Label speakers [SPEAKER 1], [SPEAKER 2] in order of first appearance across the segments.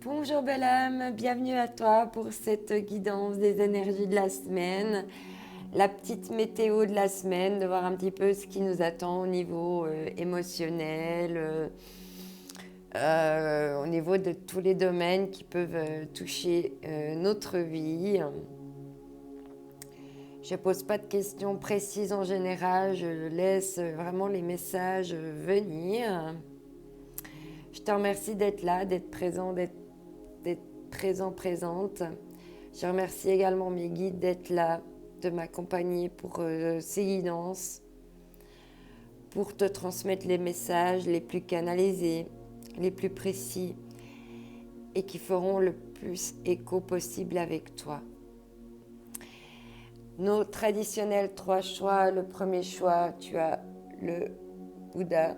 [SPEAKER 1] Bonjour belle âme, bienvenue à toi pour cette guidance des énergies de la semaine. La petite météo de la semaine, de voir un petit peu ce qui nous attend au niveau émotionnel, au niveau de tous les domaines qui peuvent toucher notre vie. Je ne pose pas de questions précises en général, je laisse vraiment les messages venir. Je te remercie d'être là, d'être présent, d'être présent, présente. Je remercie également mes guides d'être là, de m'accompagner pour ces guidances, pour te transmettre les messages les plus canalisés, les plus précis et qui feront le plus écho possible avec toi. Nos traditionnels 3 choix. Le premier choix, tu as le Bouddha.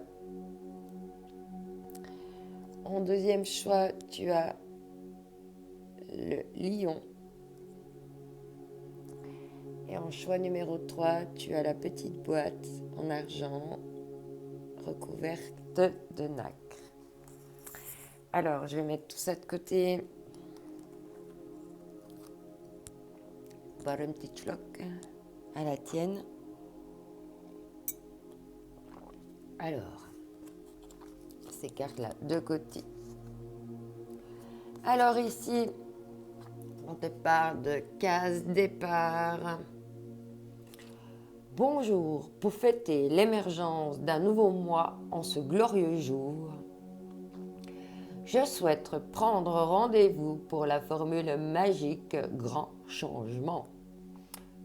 [SPEAKER 1] En deuxième choix, tu as le lion. Et en choix numéro 3, tu as la petite boîte en argent recouverte de nacre. Alors, je vais mettre tout ça de côté. Boire une petite schlock à la tienne. Alors, ces cartes-là de côté. Alors ici, on te parle de case départ. Bonjour, pour fêter l'émergence d'un nouveau mois en ce glorieux jour, je souhaite prendre rendez-vous pour la formule magique grand changement.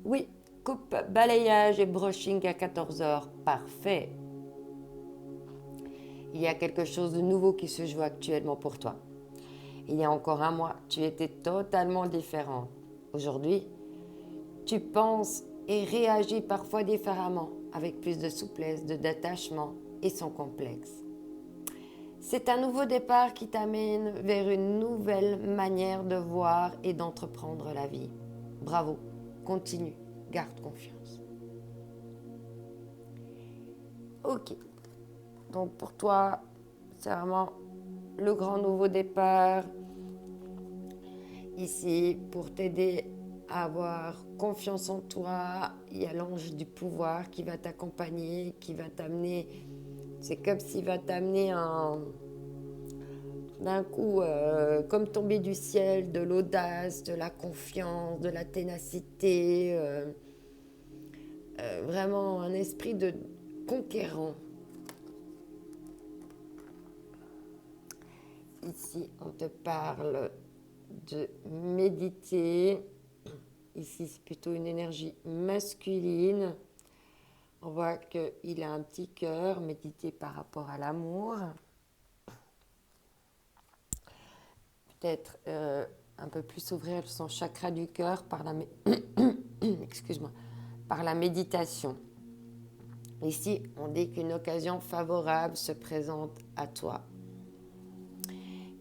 [SPEAKER 1] Oui, coupe, balayage et brushing à 14h, parfait. Il y a quelque chose de nouveau qui se joue actuellement pour toi. Il y a encore un mois, tu étais totalement différente. Aujourd'hui, tu penses et réagis parfois différemment, avec plus de souplesse, d'attachement et sans complexe. C'est un nouveau départ qui t'amène vers une nouvelle manière de voir et d'entreprendre la vie. Bravo, continue, garde confiance. Ok, donc pour toi, c'est vraiment le grand nouveau départ ici pour t'aider à avoir confiance en toi. Il y a l'ange du pouvoir qui va t'accompagner, qui va t'amener, c'est comme s'il va t'amener d'un coup, comme tomber du ciel, de l'audace, de la confiance, de la ténacité, vraiment un esprit de conquérant. Ici, on te parle de méditer. Ici, c'est plutôt une énergie masculine. On voit qu'il a un petit cœur, méditer par rapport à l'amour. Peut-être un peu plus ouvrir son chakra du cœur par la, excuse-moi, par la méditation. Ici, on dit qu'une occasion favorable se présente à toi.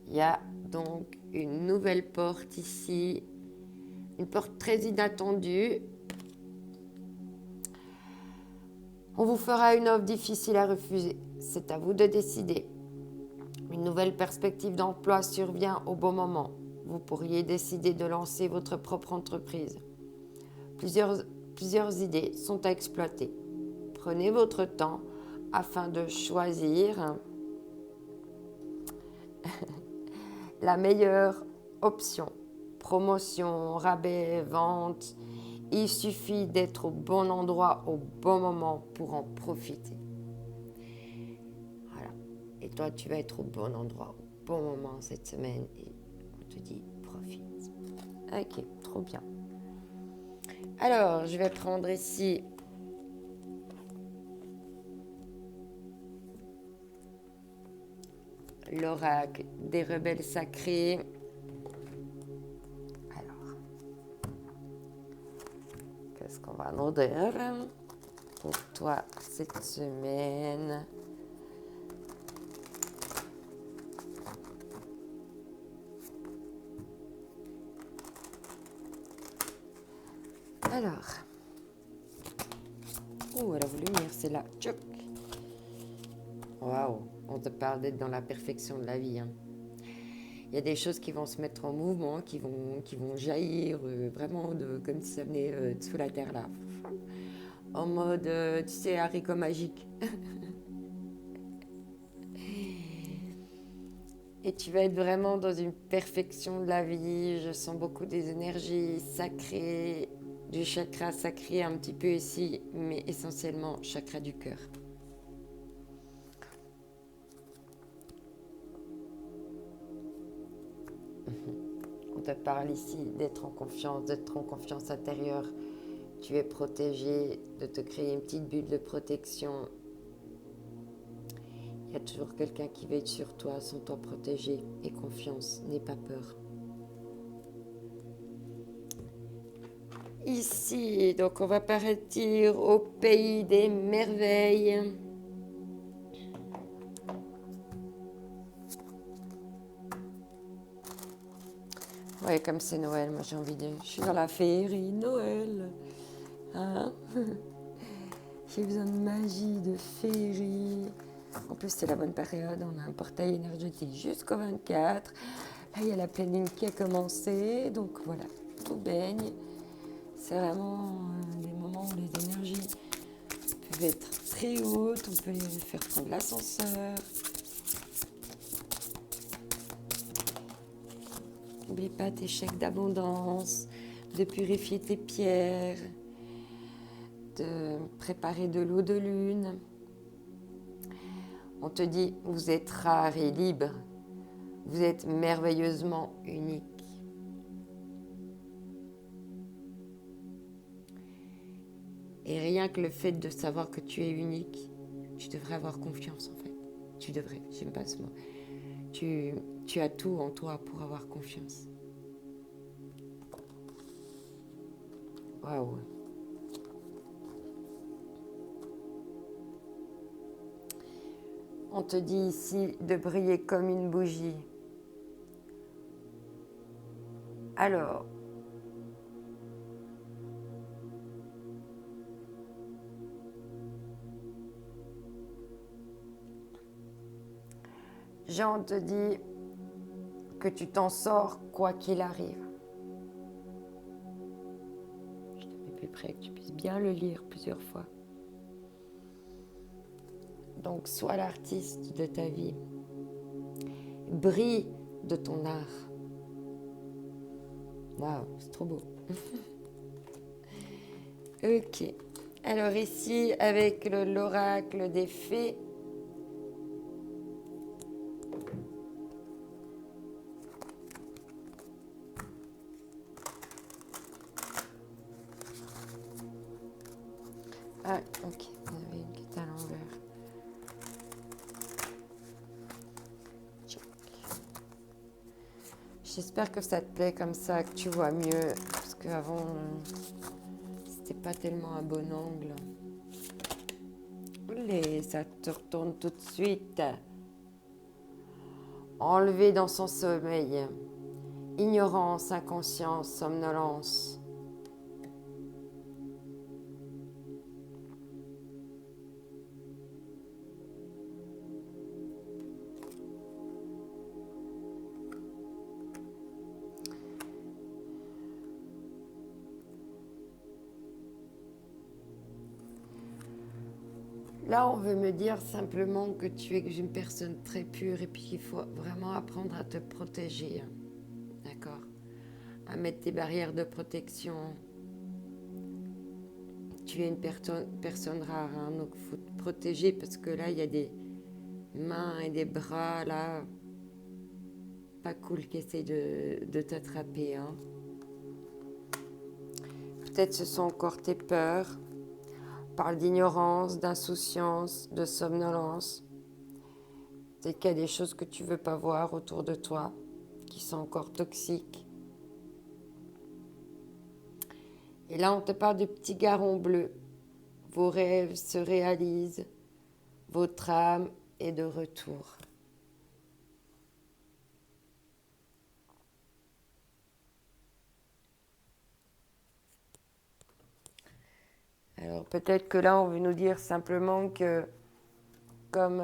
[SPEAKER 1] Il y a donc une nouvelle porte ici, une porte très inattendue. On vous fera une offre difficile à refuser. C'est à vous de décider. Une nouvelle perspective d'emploi survient au bon moment. Vous pourriez décider de lancer votre propre entreprise. Plusieurs idées sont à exploiter. Prenez votre temps afin de choisir la meilleure option. Promotion, rabais, vente. Il suffit d'être au bon endroit au bon moment pour en profiter. Voilà. Et toi, tu vas être au bon endroit au bon moment cette semaine et on te dit profite. Ok, trop bien. Alors, je vais prendre ici l'oracle des rebelles sacrés. Alors, qu'est-ce qu'on va nous dire pour toi cette semaine? Alors, elle a voulu venir, c'est là. Tchouk. Waouh, on te parle d'être dans la perfection de la vie. Hein. il y a des choses qui vont se mettre en mouvement, qui vont jaillir vraiment comme si ça venait de sous la terre là. En mode, tu sais, haricot magique. Et tu vas être vraiment dans une perfection de la vie. Je sens beaucoup des énergies sacrées, du chakra sacré un petit peu ici, mais essentiellement chakra du cœur. On te parle ici d'être en confiance intérieure. Tu es protégé, de te créer une petite bulle de protection. Il y a toujours quelqu'un qui veille sur toi, sans toi protéger. Et confiance, n'aie pas peur. Ici, donc on va partir au pays des merveilles. Ouais, comme c'est Noël, moi j'ai envie de... Je suis dans la féerie, Noël. Hein? J'ai besoin de magie, de féerie. En plus, c'est la bonne période. On a un portail énergétique jusqu'au 24. Là, il y a la pleine lune qui a commencé. Donc voilà, tout baigne. C'est vraiment des moments où les énergies peuvent être très hautes. On peut les faire prendre l'ascenseur. N'oublie pas tes chèques d'abondance, de purifier tes pierres, de préparer de l'eau de lune. On te dit, vous êtes rare et libre, vous êtes merveilleusement unique. Et rien que le fait de savoir que tu es unique, tu devrais avoir confiance en fait. Tu devrais, j'aime pas ce mot. Tu as tout en toi pour avoir confiance. Waouh. On te dit ici de briller comme une bougie. Alors, Jean te dit que tu t'en sors quoi qu'il arrive. Je te mets plus près, que tu puisses bien le lire plusieurs fois. Donc, sois l'artiste de ta vie. Brille de ton art. Waouh, c'est trop beau. Ok. Alors ici, avec l'oracle des fées, ah, ok, il y en avait une qui était à l'envers. J'espère que ça te plaît comme ça, que tu vois mieux, parce qu'avant, c'était pas tellement un bon angle. Allez, ça te retourne tout de suite. Enlevé dans son sommeil. Ignorance, inconscience, somnolence. Là, on veut me dire simplement que tu es une personne très pure et puis qu'il faut vraiment apprendre à te protéger. D'accord? À mettre tes barrières de protection. Tu es une personne rare, hein, donc il faut te protéger parce que là, il y a des mains et des bras, là, pas cool qui essayent de t'attraper. Hein. Peut-être ce sont encore tes peurs. On parle d'ignorance, d'insouciance, de somnolence. C'est qu'il y a des choses que tu ne veux pas voir autour de toi, qui sont encore toxiques. Et là, on te parle de petits garons bleus. Vos rêves se réalisent, votre âme est de retour. Alors peut-être que là, on veut nous dire simplement que comme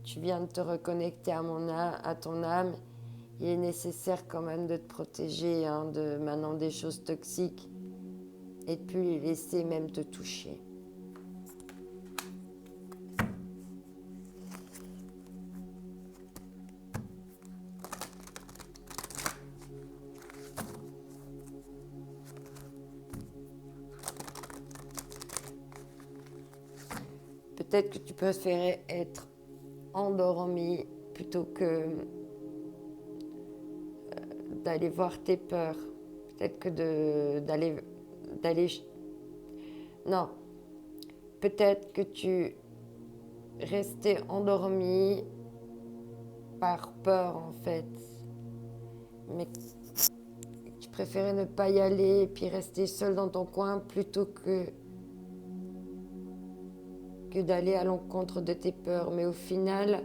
[SPEAKER 1] tu viens de te reconnecter à ton âme. Il est nécessaire quand même de te protéger de maintenant des choses toxiques et de plus les laisser même te toucher. Peut-être que tu préférais être endormi plutôt que d'aller voir tes peurs. Peut-être que d'aller... Non. Peut-être que tu restais endormi par peur en fait. Mais tu préférais ne pas y aller et puis rester seul dans ton coin plutôt que d'aller à l'encontre de tes peurs. Mais au final,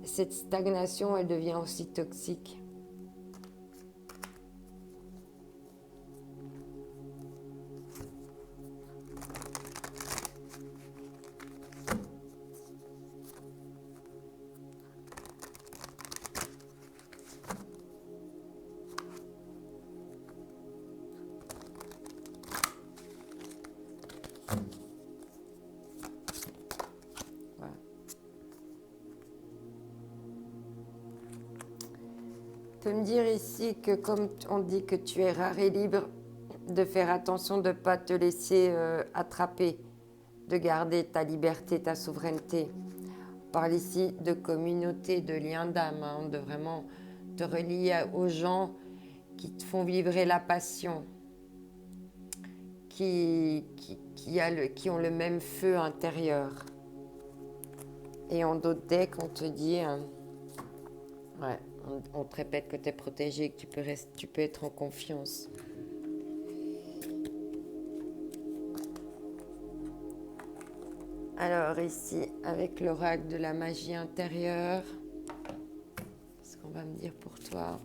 [SPEAKER 1] cette stagnation, elle devient aussi toxique. Je peux me dire ici que comme on dit que tu es rare et libre, de faire attention de ne pas te laisser attraper, de garder ta liberté, ta souveraineté. On parle ici de communauté, de lien d'âme, de vraiment te relier aux gens qui te font vibrer la passion, qui ont le même feu intérieur. Et en d'autres decks, on te dit... on te répète que tu es protégé, que tu peux être en confiance. Alors ici, avec l'oracle de la magie intérieure, qu'est-ce qu'on va me dire pour toi ?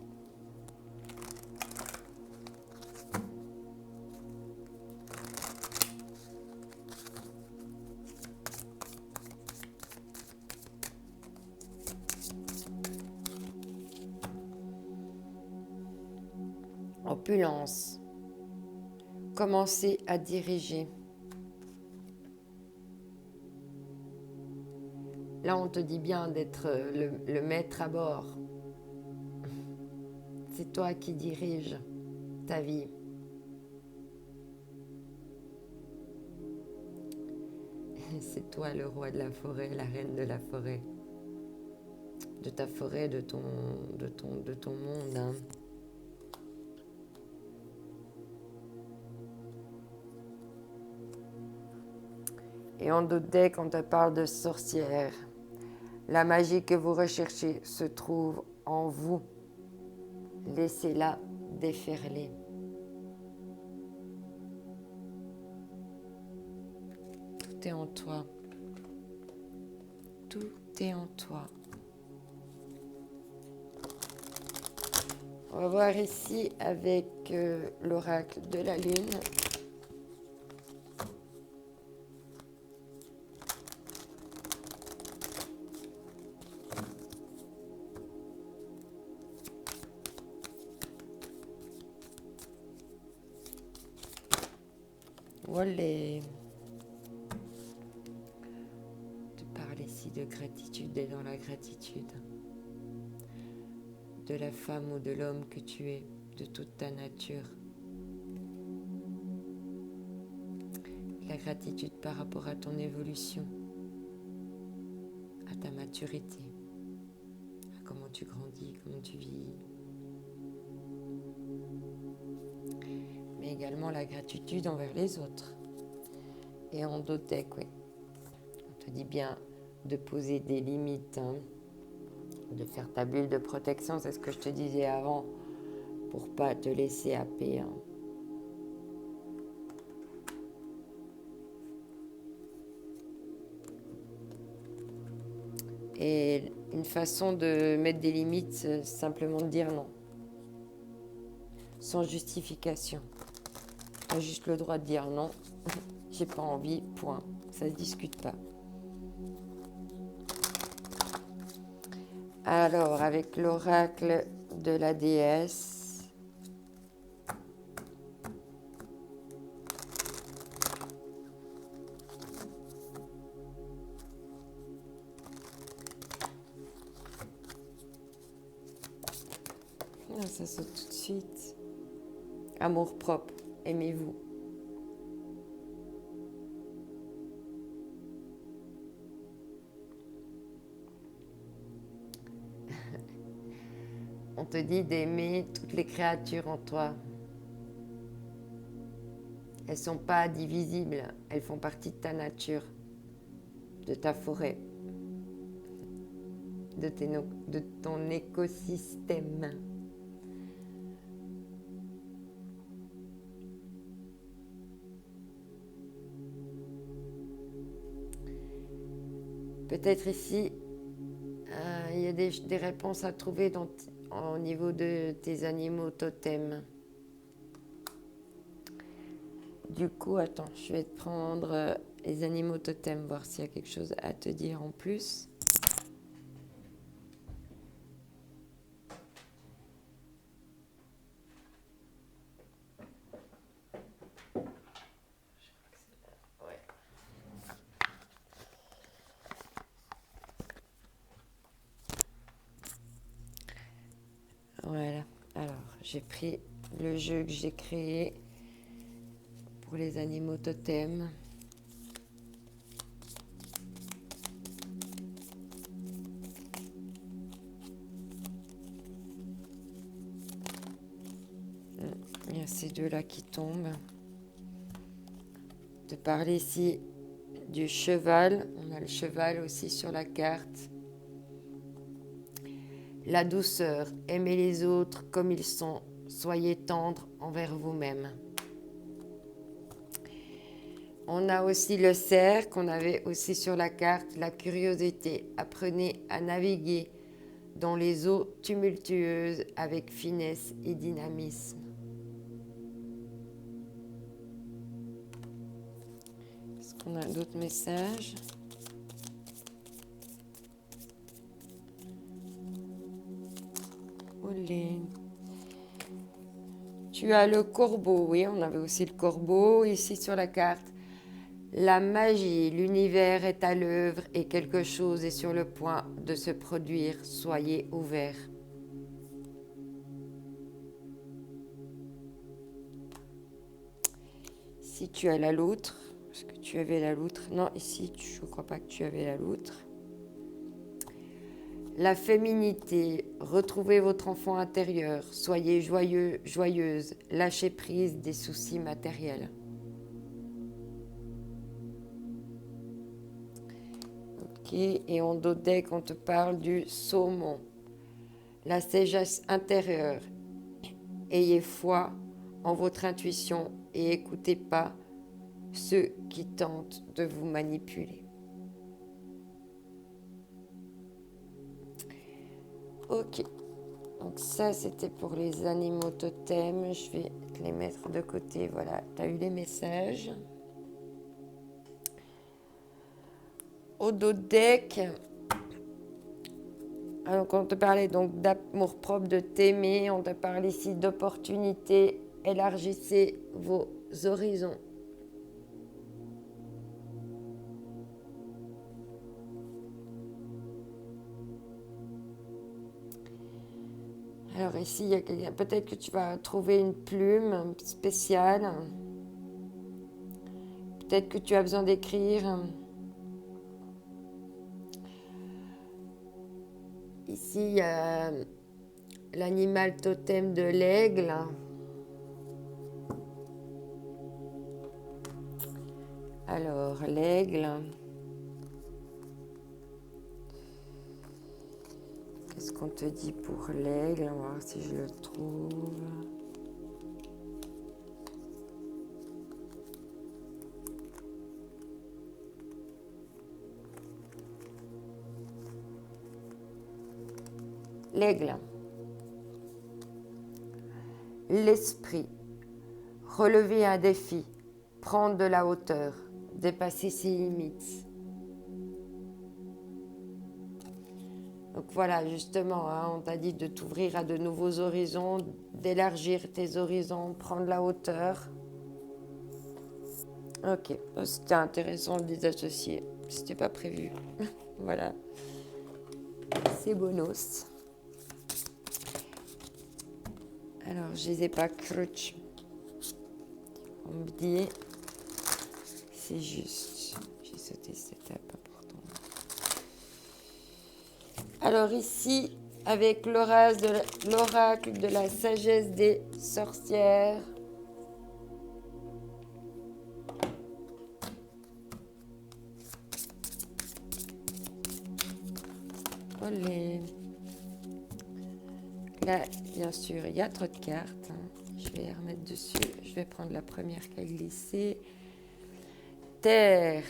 [SPEAKER 1] Opulence. Commencer à diriger. Là, on te dit bien d'être le maître à bord. C'est toi qui diriges ta vie. C'est toi le roi de la forêt, la reine de la forêt. De ta forêt, de ton monde. Et en d'autres decks, on te parle de sorcière. La magie que vous recherchez se trouve en vous. Laissez-la déferler. Tout est en toi. Tout est en toi. On va voir ici avec l'oracle de la lune. Olé. Tu parles ici de gratitude et dans la gratitude. De la femme ou de l'homme que tu es, de toute ta nature. La gratitude par rapport à ton évolution, à ta maturité, à comment tu grandis, comment tu vis. Mais également la gratitude envers les autres. Et en d'autres decks, oui. On te dit bien de poser des limites, de faire ta bulle de protection, c'est ce que je te disais avant, pour pas te laisser happer. Et une façon de mettre des limites, c'est simplement de dire non. Sans justification. Tu as juste le droit de dire non, j'ai pas envie, point. Ça se discute pas. Alors, avec l'oracle de la déesse, ah, ça saute tout de suite. Amour propre, aimez-vous. On te dit d'aimer toutes les créatures en toi. Elles ne sont pas divisibles, elles font partie de ta nature, de ta forêt, de ton écosystème. Peut-être ici, il y a des réponses à trouver au niveau de tes animaux totems. Du coup, attends, je vais te prendre les animaux totems, voir s'il y a quelque chose à te dire en plus. Voilà, alors j'ai pris le jeu que j'ai créé pour les animaux totems. Il y a ces deux-là qui tombent. De parler ici du cheval. On a le cheval aussi sur la carte. La douceur. Aimez les autres comme ils sont. Soyez tendre envers vous-même. On a aussi le cerf qu'on avait aussi sur la carte. La curiosité. Apprenez à naviguer dans les eaux tumultueuses avec finesse et dynamisme. Est-ce qu'on a d'autres messages ? Olé. Tu as le corbeau, oui, on avait aussi le corbeau ici sur la carte. La magie, l'univers est à l'œuvre et quelque chose est sur le point de se produire. Soyez ouverts. Si tu as la loutre, est-ce que tu avais la loutre? Non, ici, je ne crois pas que tu avais la loutre. La féminité, retrouvez votre enfant intérieur. Soyez joyeux, joyeuse. Lâchez prise des soucis matériels. Ok, et en dos deck, on te parle du saumon. La sagesse intérieure. Ayez foi en votre intuition et écoutez pas ceux qui tentent de vous manipuler. Ok, donc ça c'était pour les animaux totems. Je vais te les mettre de côté. Voilà, tu as eu les messages. Au dos deck, alors on te parlait donc d'amour propre, de t'aimer. On te parle ici d'opportunités. Élargissez vos horizons. Alors ici, il y a peut-être que tu vas trouver une plume spéciale. Peut-être que tu as besoin d'écrire. Ici, il y a l'animal totem de l'aigle. Alors, l'aigle. Qu'est-ce qu'on te dit pour l'aigle? On va voir si je le trouve. L'aigle. L'esprit. Relever un défi. Prendre de la hauteur. Dépasser ses limites. Donc voilà, justement, hein, on t'a dit de t'ouvrir à de nouveaux horizons, d'élargir tes horizons, prendre la hauteur. Ok, c'était intéressant de les associer. C'était pas prévu. Voilà, c'est bonus. Alors, je les ai pas crutch. On me dit, c'est juste. J'ai sauté cette étape importante. Alors ici, avec l'oracle de la sagesse des sorcières. Olé. Là, bien sûr, il y a trop de cartes. Je vais les remettre dessus. Je vais prendre la première qui a glissé. Terre.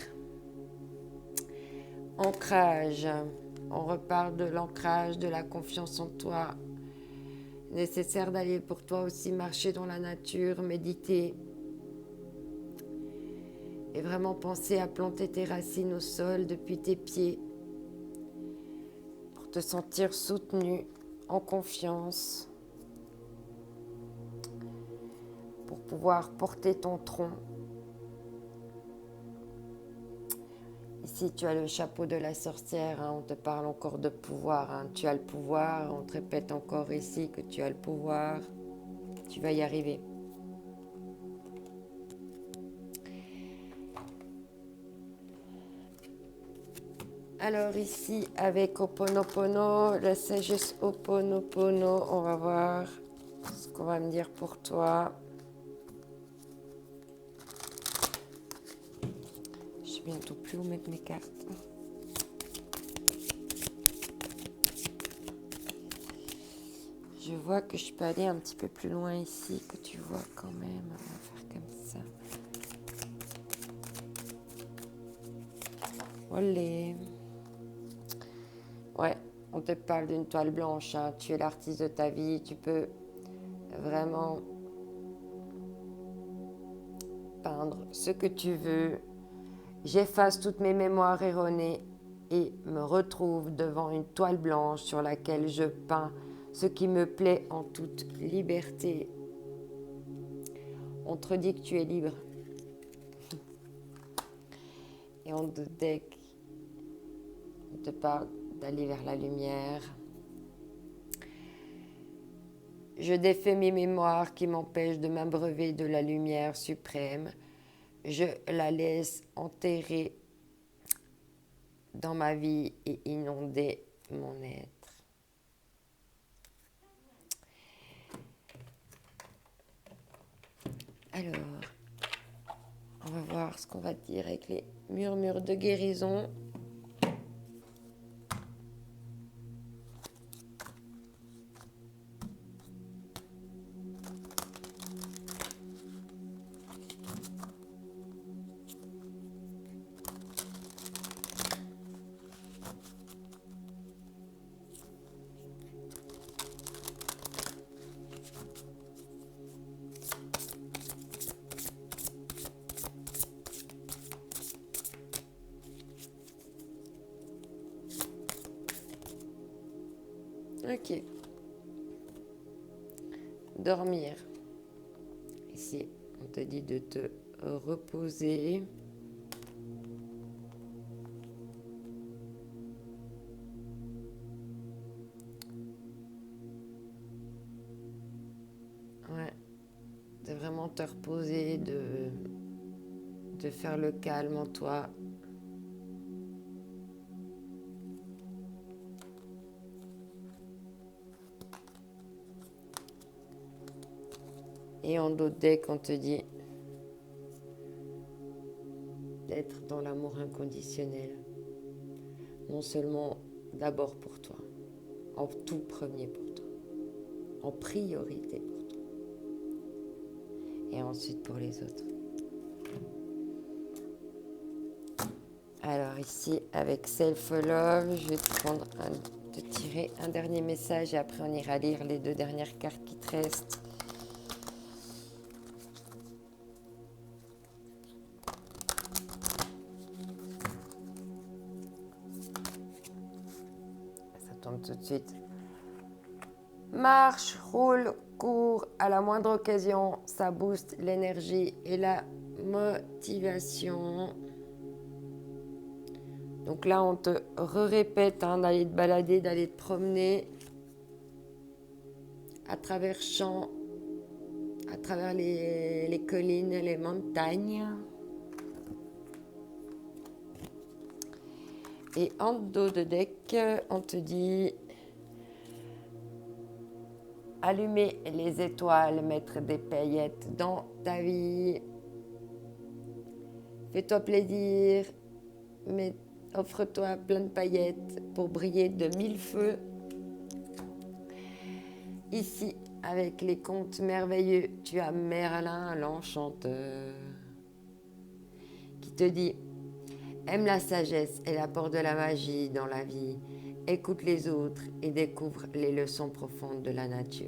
[SPEAKER 1] Ancrage. On reparle de l'ancrage, de la confiance en toi. Nécessaire d'aller pour toi aussi marcher dans la nature, méditer. Et vraiment penser à planter tes racines au sol depuis tes pieds. Pour te sentir soutenu, en confiance. Pour pouvoir porter ton tronc. Ici, tu as le chapeau de la sorcière, hein, on te parle encore de pouvoir. Hein, tu as le pouvoir, on te répète encore ici que tu as le pouvoir. Tu vas y arriver. Alors ici, avec Ho'oponopono, la sagesse Ho'oponopono, on va voir ce qu'on va me dire pour toi. Je sais bientôt plus où mettre mes cartes. Je vois que je peux aller un petit peu plus loin ici, que tu vois quand même. On va faire comme ça. Olé. Ouais, on te parle d'une toile blanche. Hein. Tu es l'artiste de ta vie. Tu peux vraiment peindre ce que tu veux. J'efface toutes mes mémoires erronées et me retrouve devant une toile blanche sur laquelle je peins ce qui me plaît en toute liberté. On te dit que tu es libre. Et on te deck, on te parle d'aller vers la lumière. Je défais mes mémoires qui m'empêchent de m'abreuver de la lumière suprême. Je la laisse enterrer dans ma vie et inonder mon être. Alors, on va voir ce qu'on va te dire avec les murmures de guérison. Ok. Dormir. Ici, on te dit de te reposer. Ouais. De vraiment te reposer, de faire le calme en toi. Et en d'autres decks, on te dit d'être dans l'amour inconditionnel. Non seulement d'abord pour toi, en tout premier pour toi, en priorité pour toi, et ensuite pour les autres. Alors ici, avec Self Love, je vais te tirer un dernier message et après on ira lire les 2 dernières cartes qui te restent. tout de suite. Marche, roule, cours, à la moindre occasion, ça booste l'énergie et la motivation. Donc là, on te répète d'aller te balader, d'aller te promener à travers champs, à travers les collines, les montagnes. Et en dos de deck, on te dit allumer les étoiles, mettre des paillettes dans ta vie. Fais-toi plaisir, mais offre-toi plein de paillettes pour briller de mille feux. Ici, avec les contes merveilleux, tu as Merlin l'enchanteur qui te dit aime la sagesse et l'apport de la magie dans la vie. Écoute les autres et découvre les leçons profondes de la nature.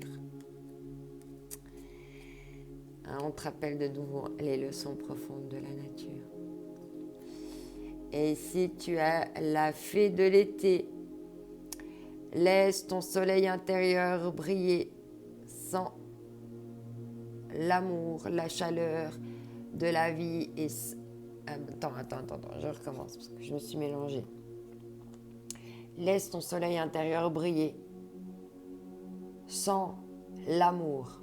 [SPEAKER 1] On te rappelle de nouveau les leçons profondes de la nature. Et ici, tu as la fée de l'été. Laisse ton soleil intérieur briller sans l'amour, la chaleur de la vie. Et attends, je recommence parce que je me suis mélangée. Laisse ton soleil intérieur briller sans l'amour,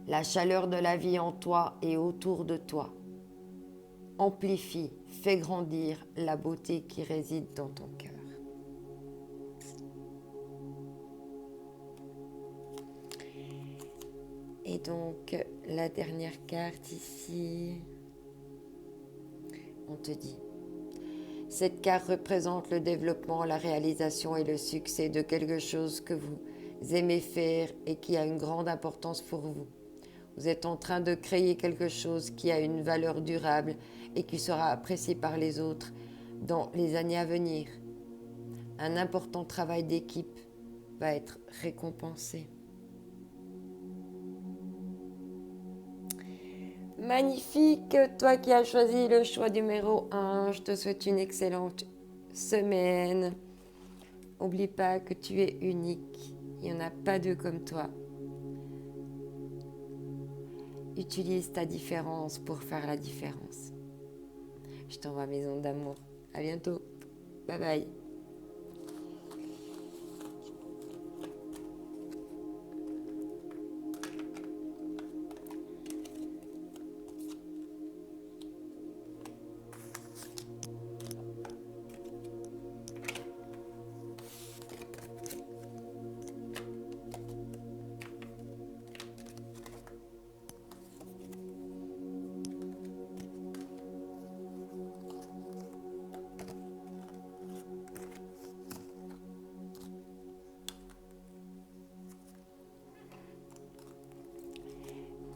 [SPEAKER 1] la chaleur de la vie en toi et autour de toi. Amplifie, fais grandir la beauté qui réside dans ton cœur. Et donc, la dernière carte ici, on te dit, cette carte représente le développement, la réalisation et le succès de quelque chose que vous aimez faire et qui a une grande importance pour vous. Vous êtes en train de créer quelque chose qui a une valeur durable et qui sera apprécié par les autres dans les années à venir. Un important travail d'équipe va être récompensé. Magnifique, toi qui as choisi le choix numéro 1, je te souhaite une excellente semaine. N'oublie pas que tu es unique, il n'y en a pas deux comme toi. Utilise ta différence pour faire la différence. Je t'envoie mes ondes d'amour. À bientôt. Bye bye.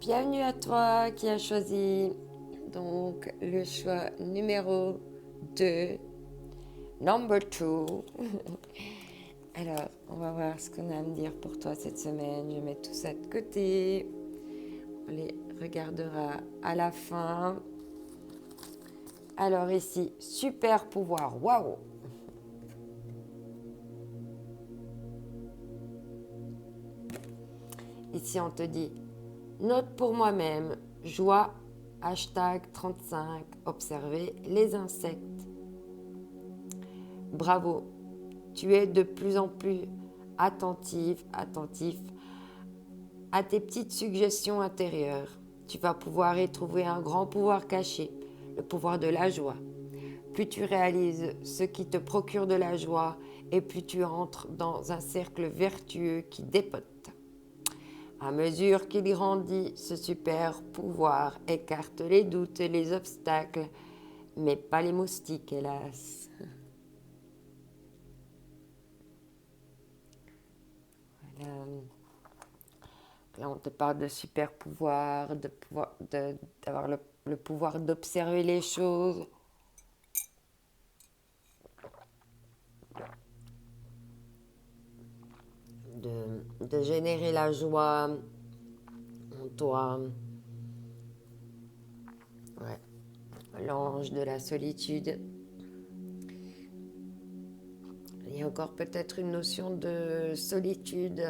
[SPEAKER 1] Bienvenue à toi qui as choisi donc le choix numéro 2, number 2. Alors, on va voir ce qu'on a à me dire pour toi cette semaine. Je mets tout ça de côté. On les regardera à la fin. Alors ici, super pouvoir. Waouh! Ici, on te dit note pour moi-même, joie, #35, observer les insectes. Bravo, tu es de plus en plus attentif à tes petites suggestions intérieures. Tu vas pouvoir y trouver un grand pouvoir caché, le pouvoir de la joie. Plus tu réalises ce qui te procure de la joie et plus tu entres dans un cercle vertueux qui dépote. À mesure qu'il grandit, ce super pouvoir écarte les doutes et les obstacles, mais pas les moustiques, hélas. Voilà. Là, on te parle de super pouvoir, d'avoir le pouvoir d'observer les choses. De générer la joie en toi. Ouais. L'ange de la solitude. Il y a encore peut-être une notion de solitude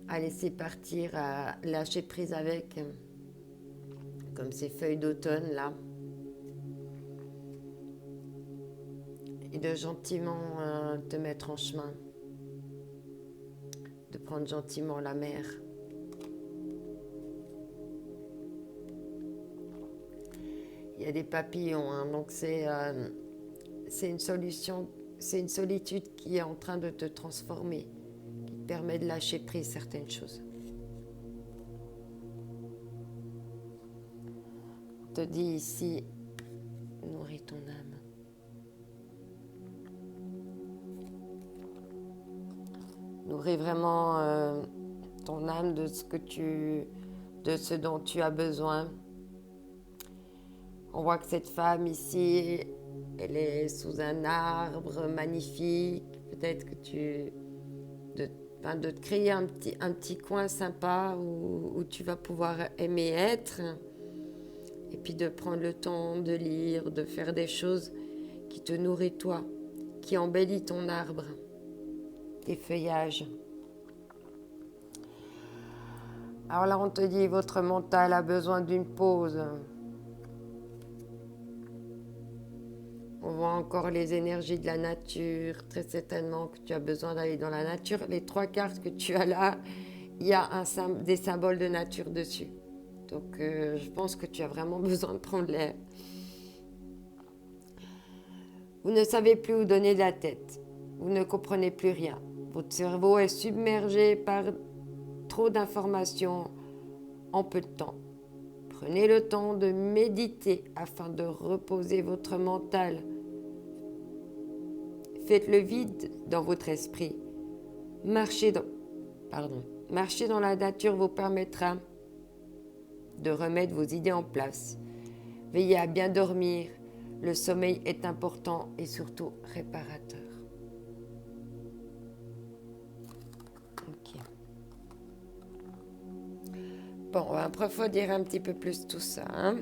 [SPEAKER 1] à laisser partir, à lâcher prise avec, comme ces feuilles d'automne là. Et de gentiment te mettre en chemin, de prendre gentiment la mer. Il y a des papillons, hein, donc c'est une solution, c'est une solitude qui est en train de te transformer, qui te permet de lâcher prise certaines choses. On te dit ici, nourris ton âme. Nourris vraiment ton âme de ce dont tu as besoin. On voit que cette femme ici, elle est sous un arbre magnifique. Peut-être que de te créer un petit coin sympa où tu vas pouvoir aimer être. Et puis de prendre le temps de lire, de faire des choses qui te nourrissent toi, qui embellit ton arbre, tes feuillages. Alors là, on te dit, votre mental a besoin d'une pause. On voit encore les énergies de la nature, très certainement que tu as besoin d'aller dans la nature. Les 3 cartes que tu as là, il y a des symboles de nature dessus. Donc je pense que tu as vraiment besoin de prendre l'air. Vous ne savez plus où donner de la tête. Vous ne comprenez plus rien. Votre cerveau est submergé par trop d'informations en peu de temps. Prenez le temps de méditer afin de reposer votre mental. Faites le vide dans votre esprit. Marcher dans la nature vous permettra de remettre vos idées en place. Veillez à bien dormir. Le sommeil est important et surtout réparateur. Ok. Bon, on va approfondir un petit peu plus tout ça. Hein.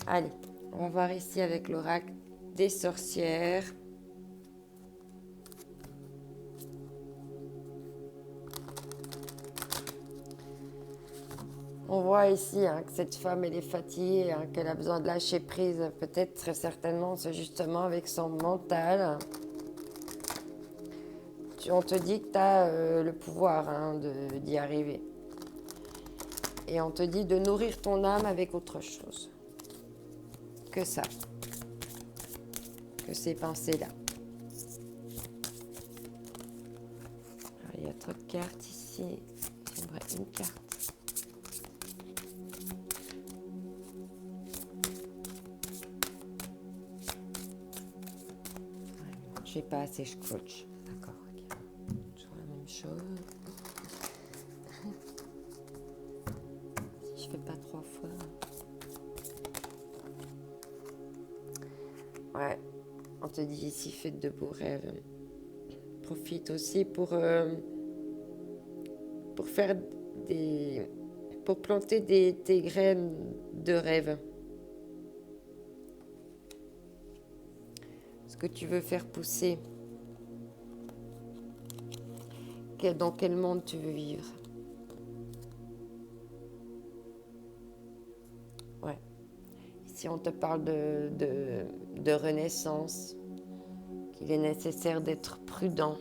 [SPEAKER 1] Allez, on va voir ici avec l'oracle des sorcières. On voit ici que cette femme, elle est fatiguée, qu'elle a besoin de lâcher prise. Peut-être, très certainement, c'est justement avec son mental. On te dit que tu as le pouvoir d'y arriver. Et on te dit de nourrir ton âme avec autre chose que ça, que ces pensées-là. Alors, il y a trop de cartes ici. J'aimerais une carte. Je n'ai pas assez, je coach. D'accord, ok. Toujours la même chose. Si je fais pas 3 fois. Ouais, on te dit ici, faites de beaux rêves. Profite aussi pour faire pour planter tes graines de rêve. Ce que tu veux faire pousser. Dans quel monde tu veux vivre. Ouais. Ici, on te parle de renaissance, qu'il est nécessaire d'être prudent.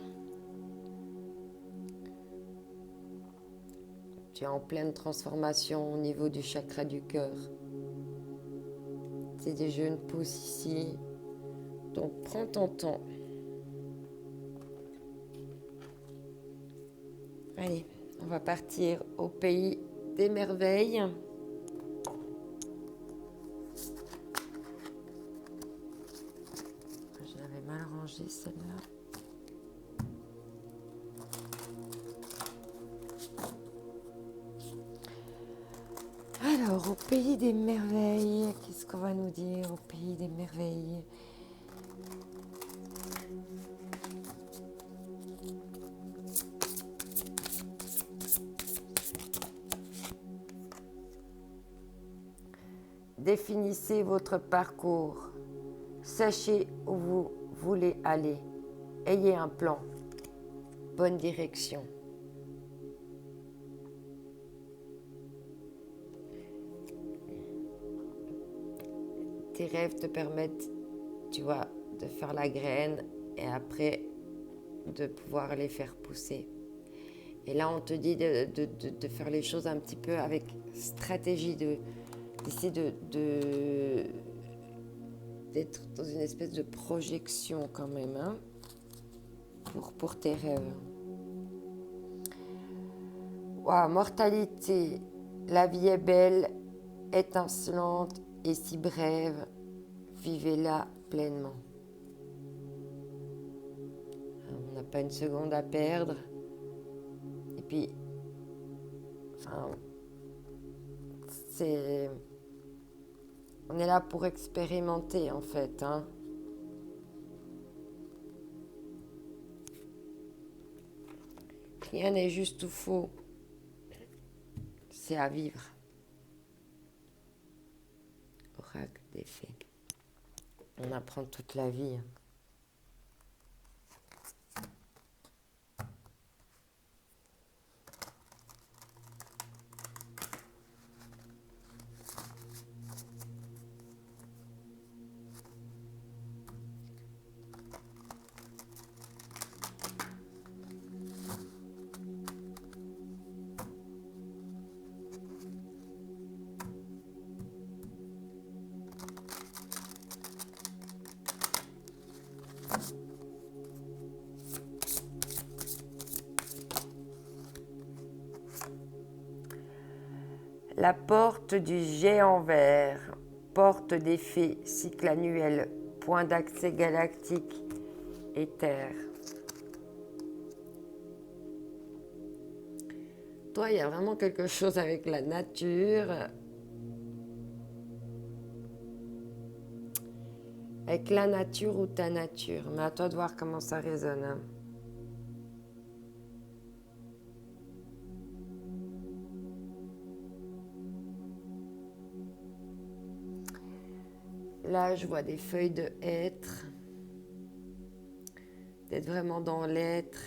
[SPEAKER 1] Tu es en pleine transformation au niveau du chakra du cœur. C'est des jeunes pousses ici. Donc, prends ton temps. Allez, on va partir au pays des merveilles. Je l'avais mal rangée celle-là. Alors, au pays des merveilles, qu'est-ce qu'on va nous dire au pays des merveilles ? Définissez votre parcours. Sachez où vous voulez aller. Ayez un plan. Bonne direction. Tes rêves te permettent, tu vois, de faire la graine et après de pouvoir les faire pousser. Et là, on te dit de faire les choses un petit peu avec stratégie, d'essayer d'être dans une espèce de projection quand même, hein, pour tes rêves. Wow, mortalité, la vie est belle, étincelante et si brève, vivez-la pleinement. On n'a pas une seconde à perdre. Et puis, enfin, on est là pour expérimenter en fait, hein. Rien n'est juste ou faux. C'est à vivre. Oracle des fées. On apprend toute la vie. La porte du géant vert, porte des fées, cycle annuel, point d'accès galactique, éther. Toi, il y a vraiment quelque chose avec la nature, ou ta nature. Mais à toi de voir comment ça résonne, hein. Là, je vois des feuilles de hêtre, d'être vraiment dans l'être.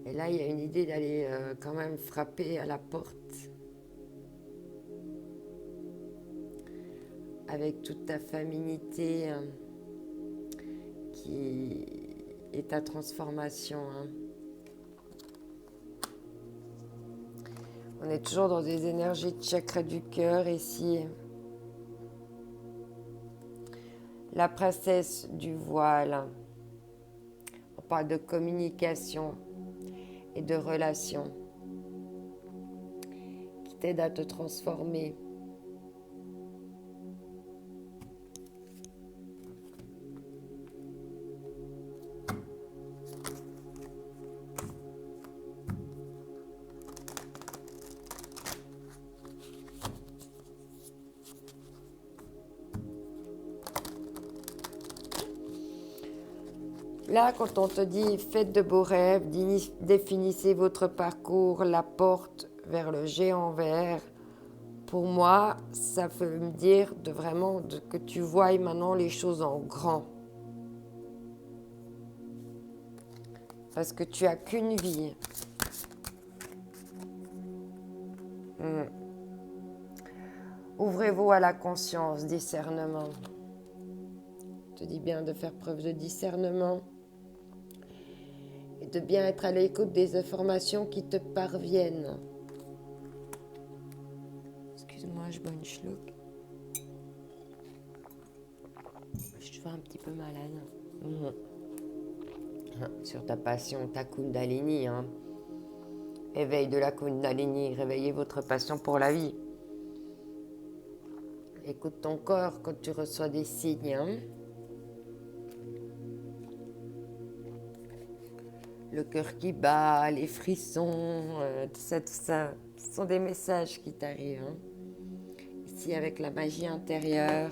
[SPEAKER 1] Et là, il y a une idée d'aller quand même frapper à la porte avec toute ta féminité qui est ta transformation, hein. On est toujours dans des énergies de chakra du cœur ici. La princesse du voile. On parle de communication et de relations qui t'aident à te transformer. Là, quand on te dit faites de beaux rêves, définissez votre parcours, la porte vers le géant vert, pour moi, ça veut me dire que tu voies maintenant les choses en grand. Parce que tu as qu'une vie. Ouvrez-vous à la conscience, discernement. Je te dis bien de faire preuve de discernement. Et de bien être à l'écoute des informations qui te parviennent. Excuse-moi, je bois une schluck. Je suis un petit peu malade. Sur ta passion, ta Kundalini. Hein. Éveil de la Kundalini, réveillez votre passion pour la vie. Écoute ton corps quand tu reçois des signes. Hein. Le cœur qui bat, les frissons, tout ça, ce sont des messages qui t'arrivent. Hein. Ici, avec la magie intérieure.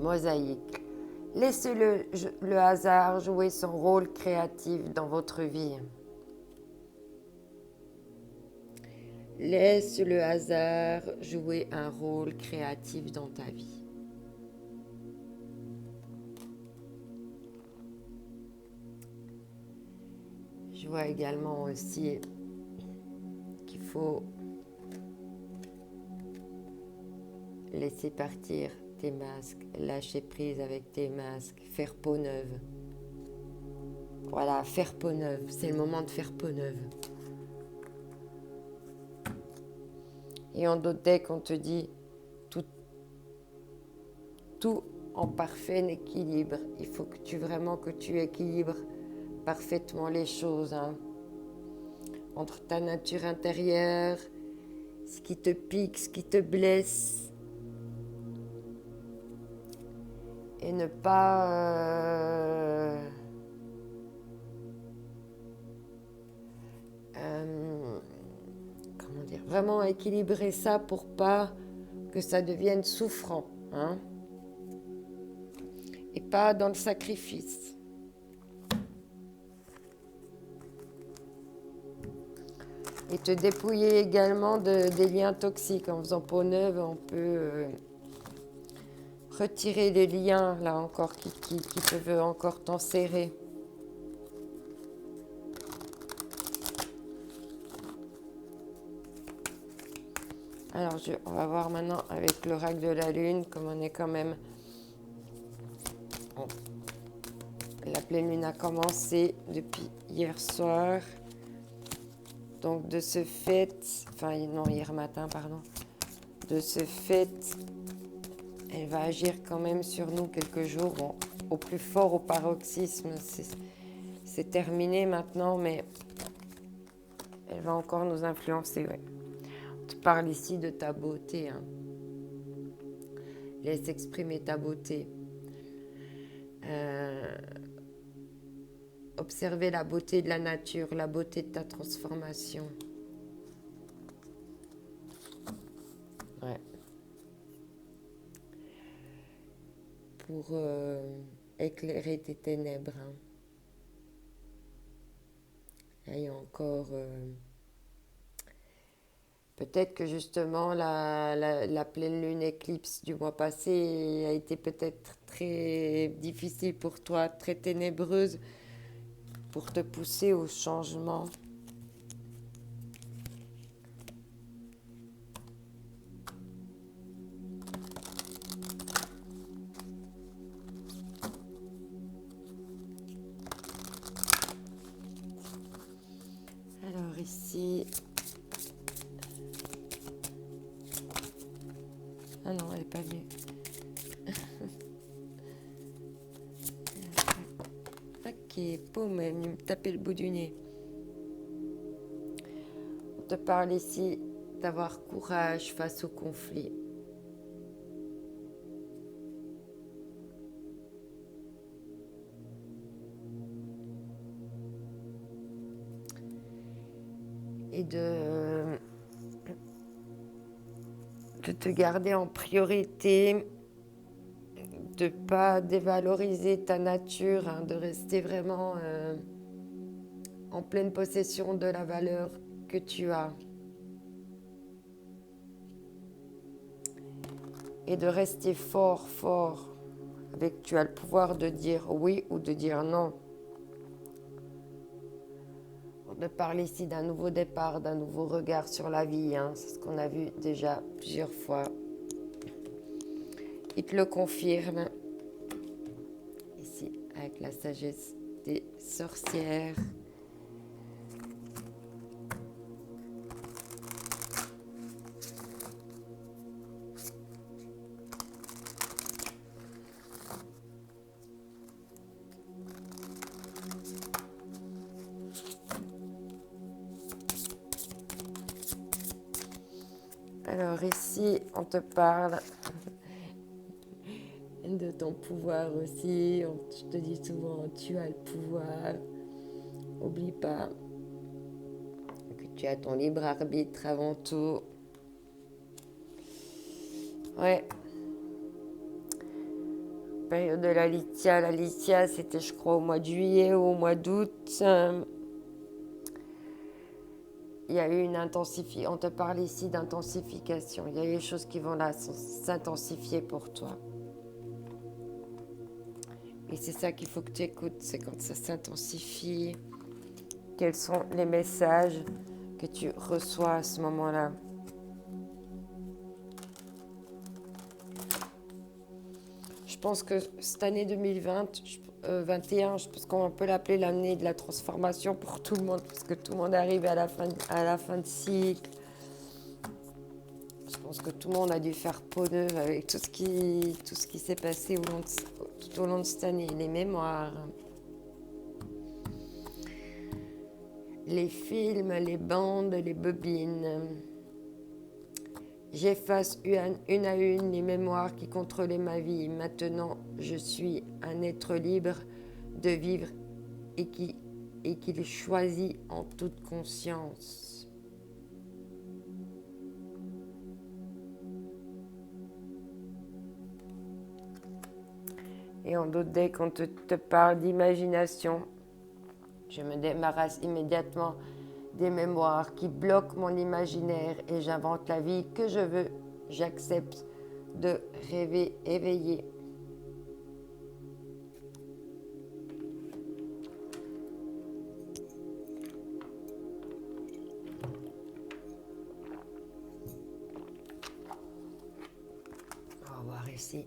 [SPEAKER 1] mosaïque. Laissez le hasard jouer son rôle créatif dans votre vie. Laisse le hasard jouer un rôle créatif dans ta vie. Je vois également aussi qu'il faut laisser partir tes masques, lâcher prise avec tes masques, faire peau neuve. Voilà, faire peau neuve, c'est le moment de faire peau neuve. Et en d'autres decks, on te dit tout en parfait équilibre. Il faut que tu équilibres parfaitement les choses. Entre ta nature intérieure, ce qui te pique, ce qui te blesse. Et ne pas... comment dire, vraiment équilibrer ça pour pas que ça devienne souffrant, et pas dans le sacrifice. Et te dépouiller également des liens toxiques. En faisant peau neuve, on peut retirer les liens là encore qui peuvent encore t'enserrer. Alors, on va voir maintenant avec l'oracle de la Lune, comme on est quand même... Bon. La pleine Lune a commencé depuis hier soir. Donc, de ce fait... Enfin, non, hier matin, pardon. De ce fait, elle va agir quand même sur nous quelques jours. Bon, au plus fort, au paroxysme, c'est terminé maintenant, mais elle va encore nous influencer, ouais. On te parle ici de ta beauté. Laisse exprimer ta beauté. Observer la beauté de la nature, la beauté de ta transformation. Ouais. Pour éclairer tes ténèbres. Là, il y a encore... peut-être que justement la pleine lune éclipse du mois passé a été peut-être très difficile pour toi, très ténébreuse, pour te pousser au changement. Alors ici... Ah non, elle n'est pas venue. Ok, paume, elle me tapait le bout du nez. On te parle ici d'avoir courage face au conflit. Et de te garder en priorité, de ne pas dévaloriser ta nature, de rester vraiment en pleine possession de la valeur que tu as. Et de rester fort, avec tu as le pouvoir de dire oui ou de dire non. On parle ici d'un nouveau départ, d'un nouveau regard sur la vie. C'est ce qu'on a vu déjà plusieurs fois. Il te le confirme. Ici, avec la sagesse des sorcières. Alors ici, on te parle de ton pouvoir aussi. Je te dis souvent, tu as le pouvoir. N'oublie pas que tu as ton libre arbitre avant tout. Ouais. période de la Lithia. La Lithia, c'était, je crois, au mois de juillet ou au mois d'août. Il y a eu une intensification. On te parle ici d'intensification. Il y a des choses qui vont là s'intensifier pour toi. Et c'est ça qu'il faut que tu écoutes. C'est quand ça s'intensifie. Quels sont les messages que tu reçois à ce moment-là? Je pense que cette année 2021, je pense qu'on peut l'appeler l'année de la transformation pour tout le monde, parce que tout le monde arrive à la fin de cycle. Je pense que tout le monde a dû faire peau neuve avec tout ce qui s'est passé tout au long de cette année. Les mémoires, les films, les bandes, les bobines. J'efface une à une les mémoires qui contrôlaient ma vie. Maintenant, je suis un être libre de vivre et qu'il choisit en toute conscience. Et en d'autres deck, on te parle d'imagination. Je me débarrasse immédiatement des mémoires qui bloquent mon imaginaire et j'invente la vie que je veux. J'accepte de rêver éveillé. On va voir ici,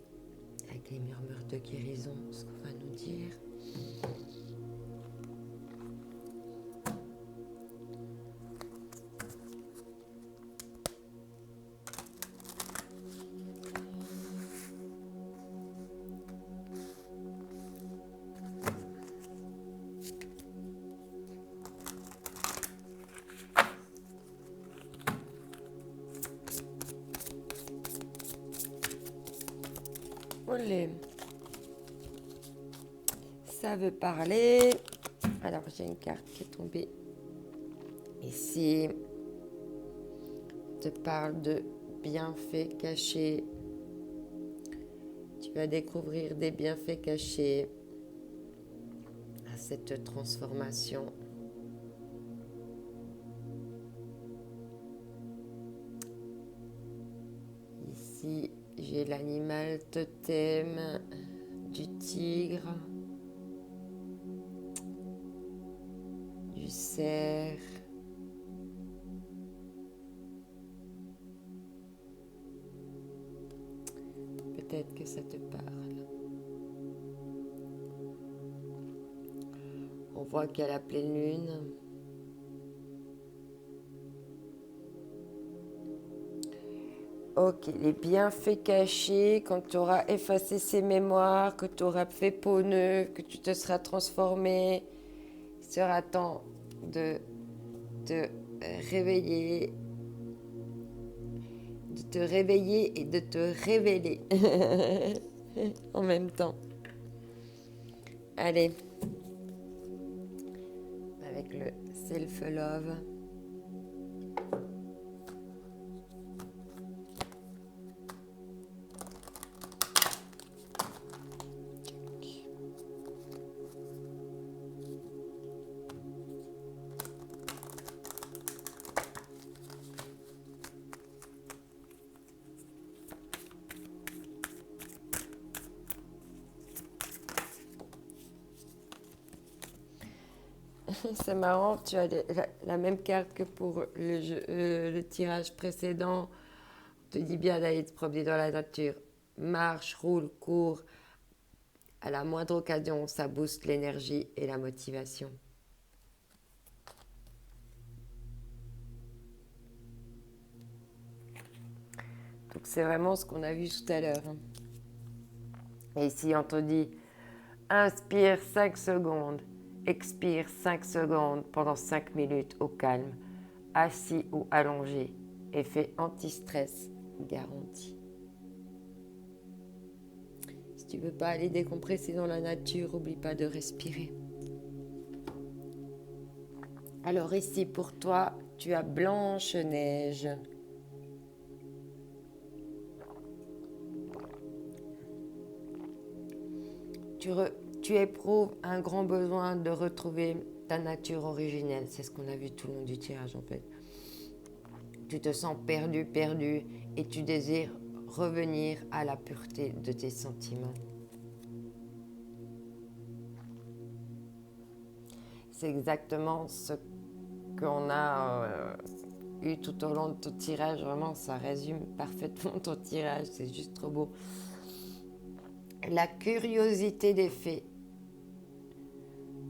[SPEAKER 1] avec les murmures de guérison, ce qu'on va nous dire. Olé. Ça veut parler. Alors, j'ai une carte qui est tombée ici. Te parle de bienfaits cachés. Tu vas découvrir des bienfaits cachés à cette transformation. Ici, j'ai l'animal totem du tigre, du cerf, peut-être que ça te parle. On voit qu'il y a la pleine lune. Ok, les bienfaits cachés, quand tu auras effacé ces mémoires, que tu auras fait peau neuve, que tu te seras transformé, il sera temps de te réveiller, et de te révéler en même temps. Allez, avec le self-love. C'est marrant, tu as la même carte que pour le tirage précédent. On te dit bien d'aller te promener dans la nature. Marche, roule, cours. À la moindre occasion, ça booste l'énergie et la motivation. Donc c'est vraiment ce qu'on a vu tout à l'heure. Et ici, on te dit, inspire 5 secondes. Expire 5 secondes pendant 5 minutes au calme, assis ou allongé. Effet anti-stress garanti. Si tu ne veux pas aller décompresser dans la nature, n'oublie pas de respirer. Alors ici, pour toi, tu as Blanche-Neige. tu éprouves un grand besoin de retrouver ta nature originelle. C'est ce qu'on a vu tout le long du tirage en fait. Tu te sens perdu et tu désires revenir à la pureté de tes sentiments. C'est exactement ce qu'on a eu tout au long de ton tirage. Vraiment, ça résume parfaitement ton tirage. C'est juste trop beau. La curiosité des faits.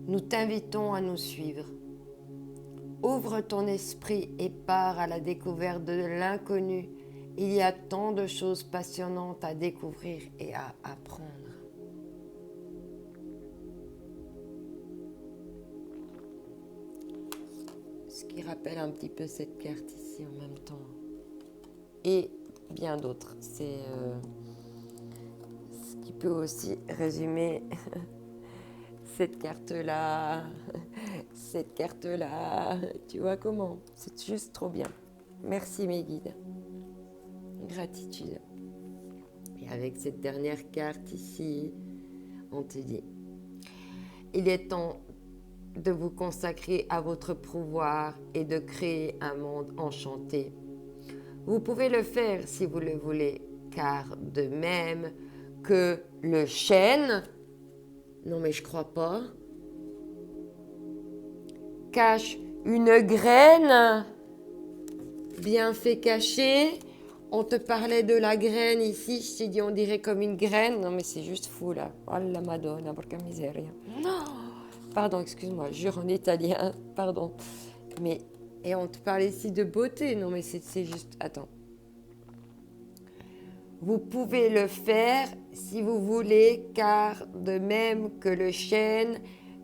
[SPEAKER 1] Nous t'invitons à nous suivre. Ouvre ton esprit et pars à la découverte de l'inconnu. Il y a tant de choses passionnantes à découvrir et à apprendre. Ce qui rappelle un petit peu cette carte ici en même temps. Et bien d'autres. C'est ce qui peut aussi résumer cette carte-là, cette carte-là. Tu vois comment? C'est juste trop bien. Merci mes guides. Gratitude. Et avec cette dernière carte ici, on te dit, il est temps de vous consacrer à votre pouvoir et de créer un monde enchanté. Vous pouvez le faire si vous le voulez, car de même que le chêne, non mais je crois pas, cache une graine bien fait cacher. On te parlait de la graine ici, je t'ai dit on dirait comme une graine. Non mais c'est juste fou là. Oh la Madonna, porca miseria. Non. Pardon, excuse-moi, jure en italien, pardon. Mais, et on te parle ici de beauté. Non mais c'est juste, attends. Vous pouvez le faire si vous voulez, car de même que le chêne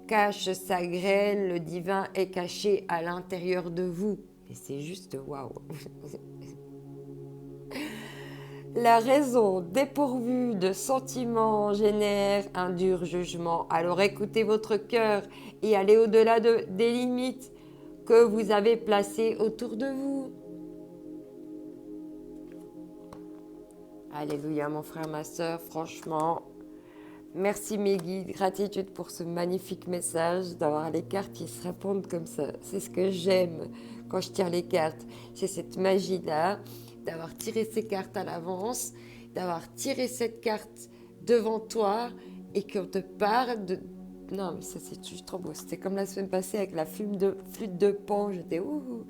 [SPEAKER 1] cache sa graine, le divin est caché à l'intérieur de vous. Et c'est juste waouh. La raison dépourvue de sentiments génère un dur jugement. Alors écoutez votre cœur et allez au-delà des limites que vous avez placées autour de vous. Alléluia mon frère, ma soeur, franchement, merci mes guides, gratitude pour ce magnifique message, d'avoir les cartes qui se répondent comme ça. C'est ce que j'aime quand je tire les cartes, c'est cette magie-là, d'avoir tiré ces cartes à l'avance, d'avoir tiré cette carte devant toi et qu'on te parle de... Non mais ça c'est juste trop beau, c'était comme la semaine passée avec la flûte de Pan, j'étais ouh.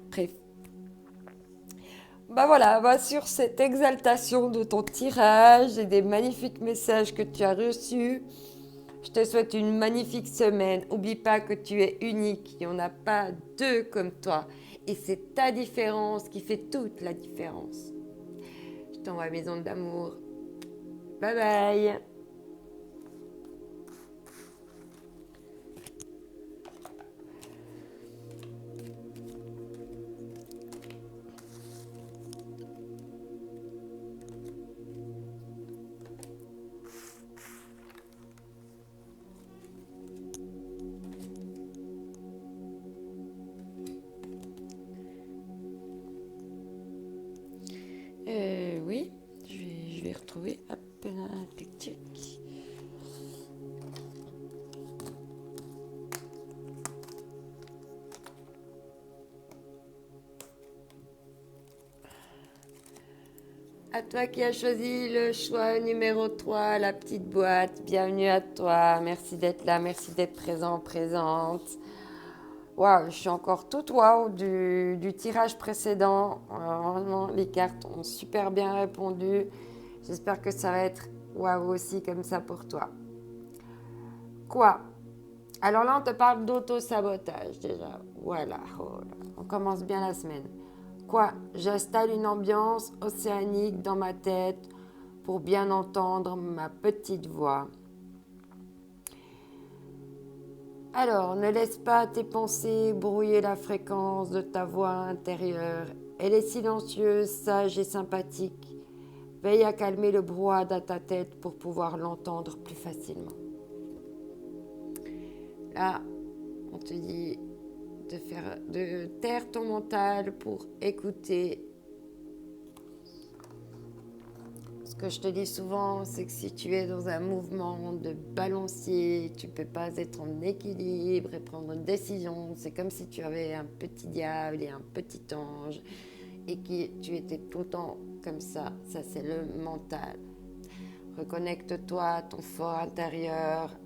[SPEAKER 1] Bref. Bah voilà, bah sur cette exaltation de ton tirage et des magnifiques messages que tu as reçus, je te souhaite une magnifique semaine. N'oublie pas que tu es unique, il n'y en a pas deux comme toi. Et c'est ta différence qui fait toute la différence. Je t'envoie à Maison d'amour. Bye bye. Oui, je vais retrouver. Hop là, tic tic. À toi qui as choisi le choix numéro 3, la petite boîte. Bienvenue à toi. Merci d'être là, merci d'être présent, présente. Waouh, je suis encore toute waouh du tirage précédent. Vraiment, les cartes ont super bien répondu. J'espère que ça va être waouh aussi comme ça pour toi. Quoi? Alors là, on te parle d'auto-sabotage déjà. Voilà, oh là, on commence bien la semaine. Quoi? J'installe une ambiance océanique dans ma tête pour bien entendre ma petite voix. Alors, ne laisse pas tes pensées brouiller la fréquence de ta voix intérieure. Elle est silencieuse, sage et sympathique. Veille à calmer le brouhaha dans ta tête pour pouvoir l'entendre plus facilement. Là, on te dit de taire ton mental pour écouter ce que je te dis souvent, c'est que si tu es dans un mouvement de balancier, tu ne peux pas être en équilibre et prendre une décision. C'est comme si tu avais un petit diable et un petit ange et que tu étais tout le temps comme ça. Ça, c'est le mental. Reconnecte-toi à ton fort intérieur.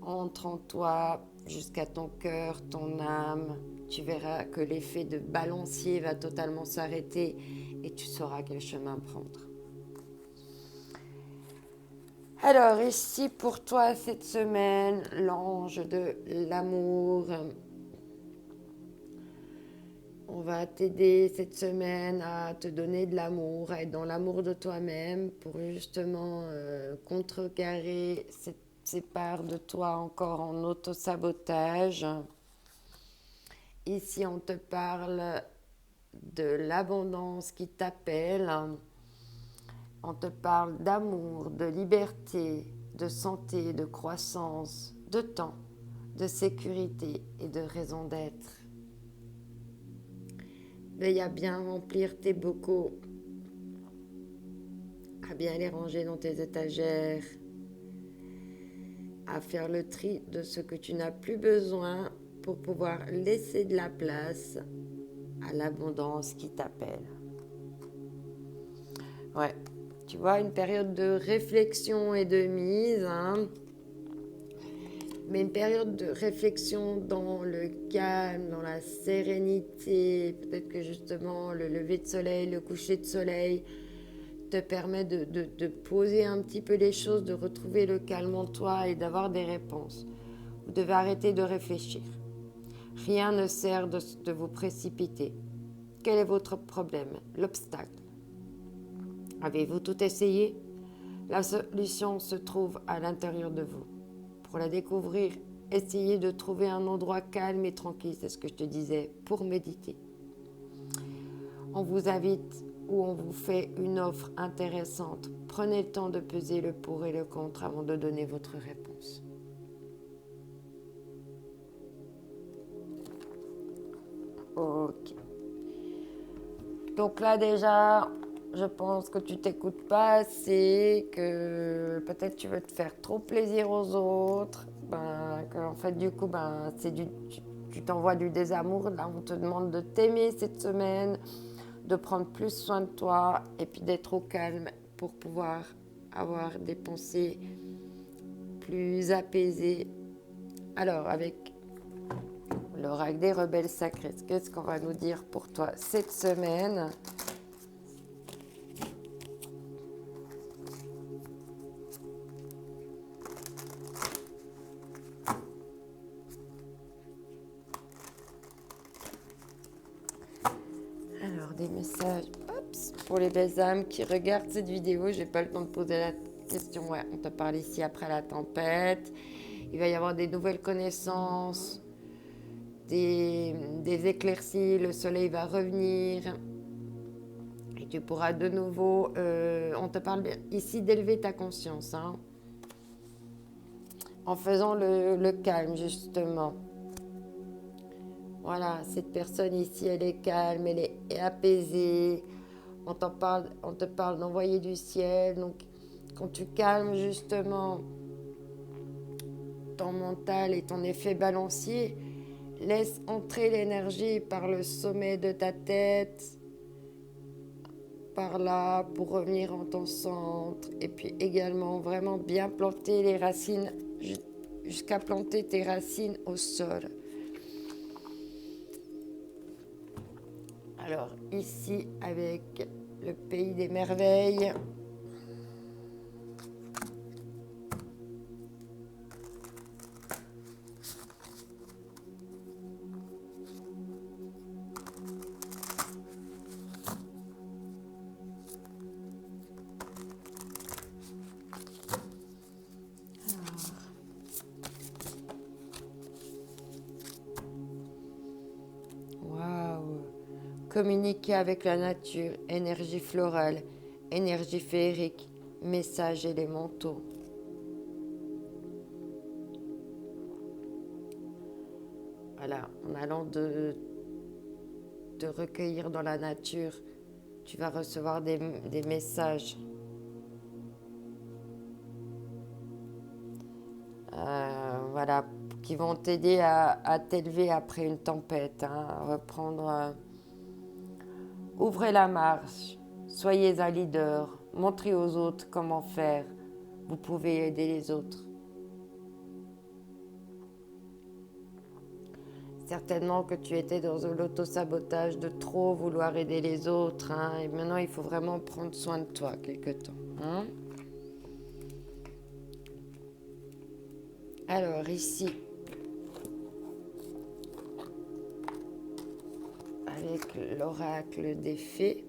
[SPEAKER 1] Entre en toi jusqu'à ton cœur, ton âme. Tu verras que l'effet de balancier va totalement s'arrêter et tu sauras quel chemin prendre. Alors ici pour toi cette semaine, l'ange de l'amour. On va t'aider cette semaine à te donner de l'amour, à être dans l'amour de toi-même pour justement contrecarrer ces parts de toi encore en auto-sabotage. Ici, on te parle de l'abondance qui t'appelle. On te parle d'amour, de liberté, de santé, de croissance, de temps, de sécurité et de raison d'être. Veille à bien remplir tes bocaux, à bien les ranger dans tes étagères, à faire le tri de ce que tu n'as plus besoin pour pouvoir laisser de la place à l'abondance qui t'appelle. Ouais, tu vois, une période de réflexion et de mise, mais une période de réflexion dans le calme, dans la sérénité. Peut-être que justement le lever de soleil, le coucher de soleil te permet de poser un petit peu les choses, de retrouver le calme en toi et d'avoir des réponses. Vous devez arrêter de réfléchir. Rien ne sert de vous précipiter. Quel est votre problème, l'obstacle? Avez-vous tout essayé? La solution se trouve à l'intérieur de vous. Pour la découvrir, essayez de trouver un endroit calme et tranquille, c'est ce que je te disais, pour méditer. On vous invite ou on vous fait une offre intéressante. Prenez le temps de peser le pour et le contre avant de donner votre réponse. Ok. Donc là déjà, je pense que tu t'écoutes pas assez, que peut-être tu veux te faire trop plaisir aux autres, qu'en fait du coup tu t'envoies du désamour. Là on te demande de t'aimer cette semaine, de prendre plus soin de toi et puis d'être au calme pour pouvoir avoir des pensées plus apaisées. Alors avec l'oracle des rebelles sacrés, qu'est-ce qu'on va nous dire pour toi cette semaine? Alors, des messages pour les belles âmes qui regardent cette vidéo. J'ai pas le temps de poser la question. Ouais, on te parle ici après la tempête. Il va y avoir des nouvelles connaissances, des éclaircies. Le soleil va revenir. Et tu pourras de nouveau... on te parle ici d'élever ta conscience. En faisant le calme, justement. Voilà, cette personne ici, elle est calme, elle est apaisée. On te parle d'envoyer du ciel. Donc, quand tu calmes justement ton mental et ton effet balancier, laisse entrer l'énergie par le sommet de ta tête, par là, pour revenir en ton centre. Et puis également, vraiment bien planter les racines, jusqu'à planter tes racines au sol. Alors ici, avec le pays des merveilles, communiquer avec la nature, énergie florale, énergie féerique, messages élémentaux. Voilà, en allant te recueillir dans la nature, tu vas recevoir des messages. Voilà, qui vont t'aider à t'élever après une tempête, hein, à reprendre. Ouvrez la marche, soyez un leader, montrez aux autres comment faire. Vous pouvez aider les autres. Certainement que tu étais dans l'auto-sabotage de trop vouloir aider les autres, hein, et maintenant il faut vraiment prendre soin de toi quelque temps. Hein. Alors ici, avec l'oracle des fées,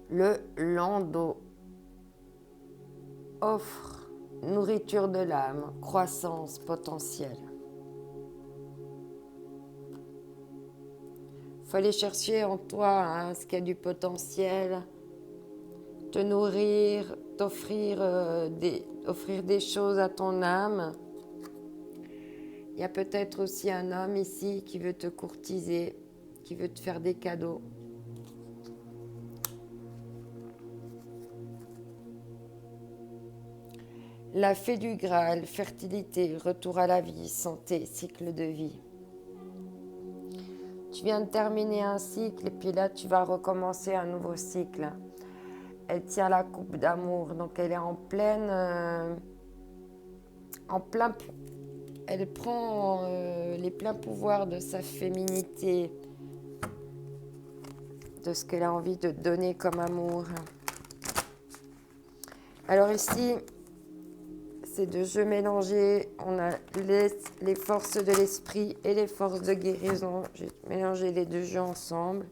[SPEAKER 1] le landau offre nourriture de l'âme, croissance potentielle. Il faut aller chercher en toi, hein, ce qui a du potentiel, te nourrir, offrir des choses à ton âme. Il y a peut-être aussi un homme ici qui veut te courtiser, qui veut te faire des cadeaux. La fée du Graal, fertilité, retour à la vie, santé, cycle de vie. Tu viens de terminer un cycle et puis là tu vas recommencer un nouveau cycle. Elle tient la coupe d'amour, donc elle est elle prend les pleins pouvoirs de sa féminité, de ce qu'elle a envie de donner comme amour. Alors ici, c'est de jeux mélangés. On a les forces de l'esprit et les forces de guérison. J'ai mélangé les deux jeux ensemble.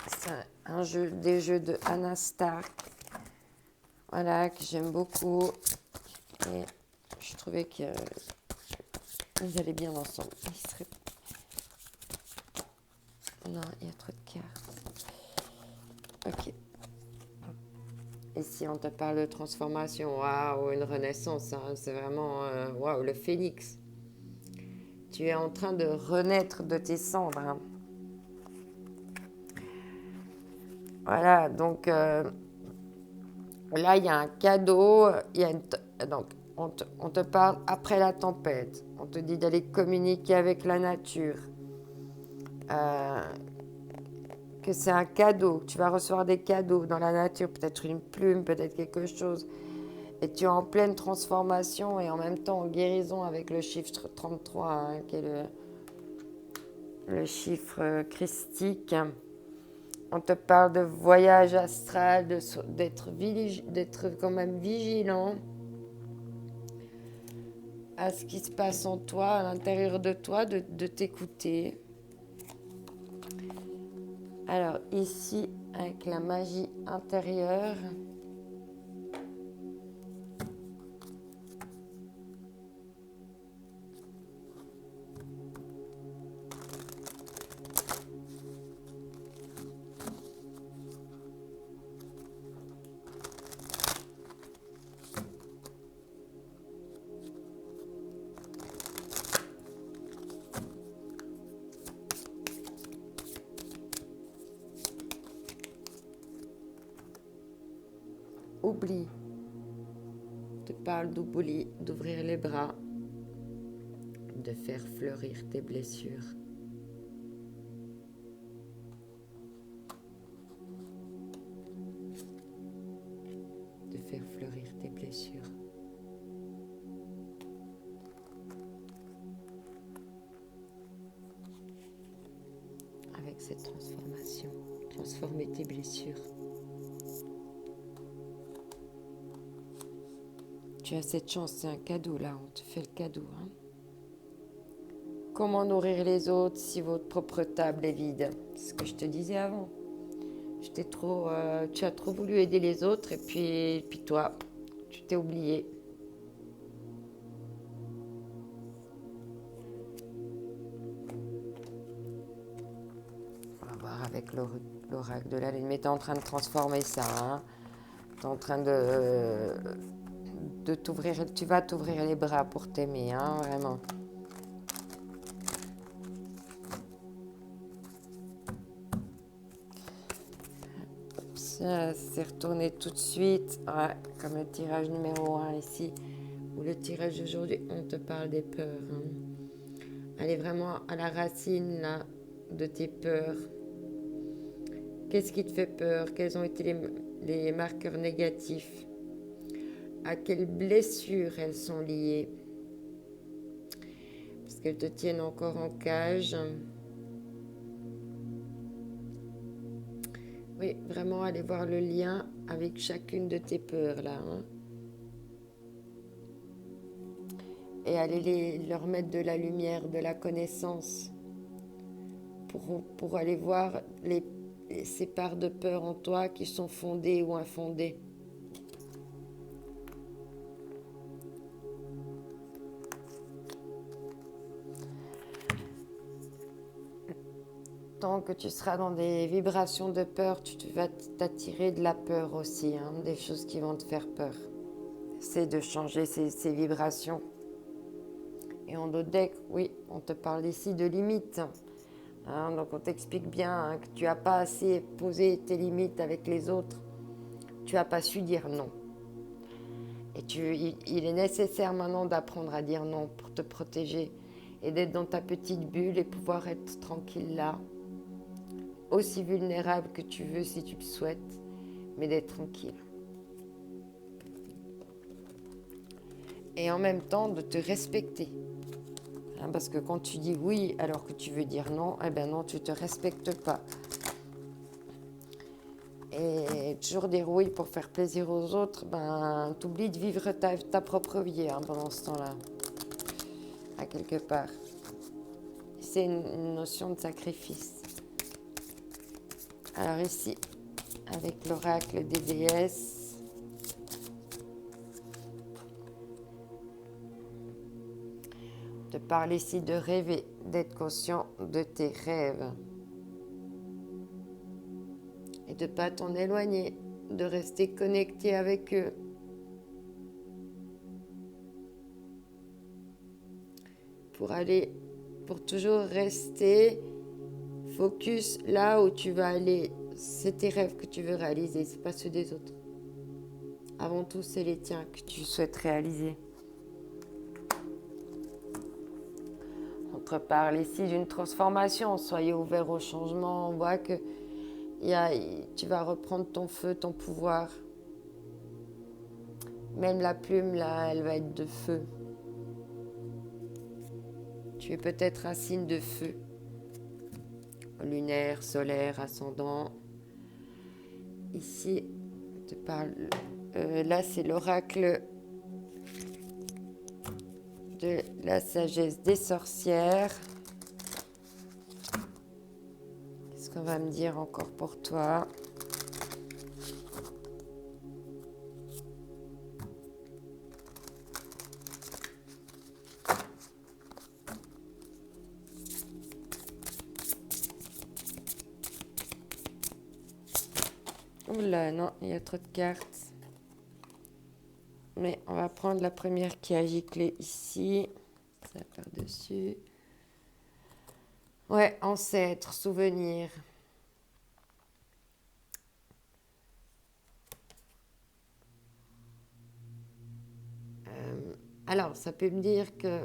[SPEAKER 1] C'est des jeux de Anna Stark. Voilà, que j'aime beaucoup. Et je trouvais qu'ils allaient bien ensemble. Non, il y a trop de cartes. Ok. Ici, on te parle de transformation. Waouh, une renaissance. Hein. C'est vraiment waouh, le phénix. Tu es en train de renaître de tes cendres. Hein. Voilà, donc là, il y a un cadeau. Donc, on te parle après la tempête. On te dit d'aller communiquer avec la nature. Que c'est un cadeau, que tu vas recevoir des cadeaux dans la nature, peut-être une plume, peut-être quelque chose. Et tu es en pleine transformation et en même temps en guérison avec le chiffre 33, hein, qui est le chiffre christique. On te parle de voyage astral, d'être quand même vigilant à ce qui se passe en toi, à l'intérieur de toi, de t'écouter. Alors ici, avec la magie intérieure, oublie. Je te parle d'ouvrir les bras, de faire fleurir tes blessures. De faire fleurir tes blessures. Avec cette transformation, transformer tes blessures. Tu as cette chance, c'est un cadeau là, on te fait le cadeau. Hein. Comment nourrir les autres si votre propre table est vide? C'est ce que je te disais avant. Tu as trop voulu aider les autres et puis toi, tu t'es oublié. avec l'oracle de la lune. Mais tu es en train de transformer ça. Hein. Tu es en train de t'ouvrir. Tu vas t'ouvrir les bras pour t'aimer, hein, vraiment. Ça s'est retourné tout de suite. Ouais, comme le tirage numéro 1 ici. Ou le tirage d'aujourd'hui, on te parle des peurs. Hein. Aller vraiment à la racine là, de tes peurs. Qu'est-ce qui te fait peur? Quels ont été les marqueurs négatifs? À quelles blessures elles sont liées? Parce qu'elles te tiennent encore en cage. Oui, vraiment aller voir le lien avec chacune de tes peurs là. Hein. Et aller leur mettre de la lumière, de la connaissance. Pour aller voir ces parts de peur en toi qui sont fondées ou infondées. Tant que tu seras dans des vibrations de peur, tu vas t'attirer de la peur aussi, hein, des choses qui vont te faire peur. C'est de changer ces vibrations. Et en d'autres decks, oui, on te parle ici de limites. Hein, donc on t'explique bien hein, que tu n'as pas assez posé tes limites avec les autres. Tu n'as pas su dire non. Et il est nécessaire maintenant d'apprendre à dire non pour te protéger et d'être dans ta petite bulle et pouvoir être tranquille là. Aussi vulnérable que tu veux si tu le souhaites, mais d'être tranquille. Et en même temps de te respecter. Hein, parce que quand tu dis oui alors que tu veux dire non, eh ben non, tu ne te respectes pas. Et toujours dire oui pour faire plaisir aux autres, ben t'oublies de vivre ta propre vie hein, pendant ce temps-là. À quelque part. C'est une notion de sacrifice. Alors ici, avec l'oracle des déesses, on te parle ici de rêver, d'être conscient de tes rêves. Et de ne pas t'en éloigner, de rester connecté avec eux. Pour toujours rester focus là où tu vas aller. C'est tes rêves que tu veux réaliser, c'est pas ceux des autres. Avant tout, c'est les tiens que tu souhaites réaliser. On te parle ici d'une transformation. Soyez ouverts au changement. On voit que tu vas reprendre ton feu, ton pouvoir. Même la plume, là, elle va être de feu. Tu es peut-être un signe de feu. Lunaire, solaire, ascendant. Ici, on te parle... là, c'est l'oracle de la sagesse des sorcières. Qu'est-ce qu'on va me dire encore pour toi ? Oula, non, il y a trop de cartes. Mais on va prendre la première qui a giclé ici. Ça par-dessus. Ouais, ancêtre, souvenir. Alors, ça peut me dire que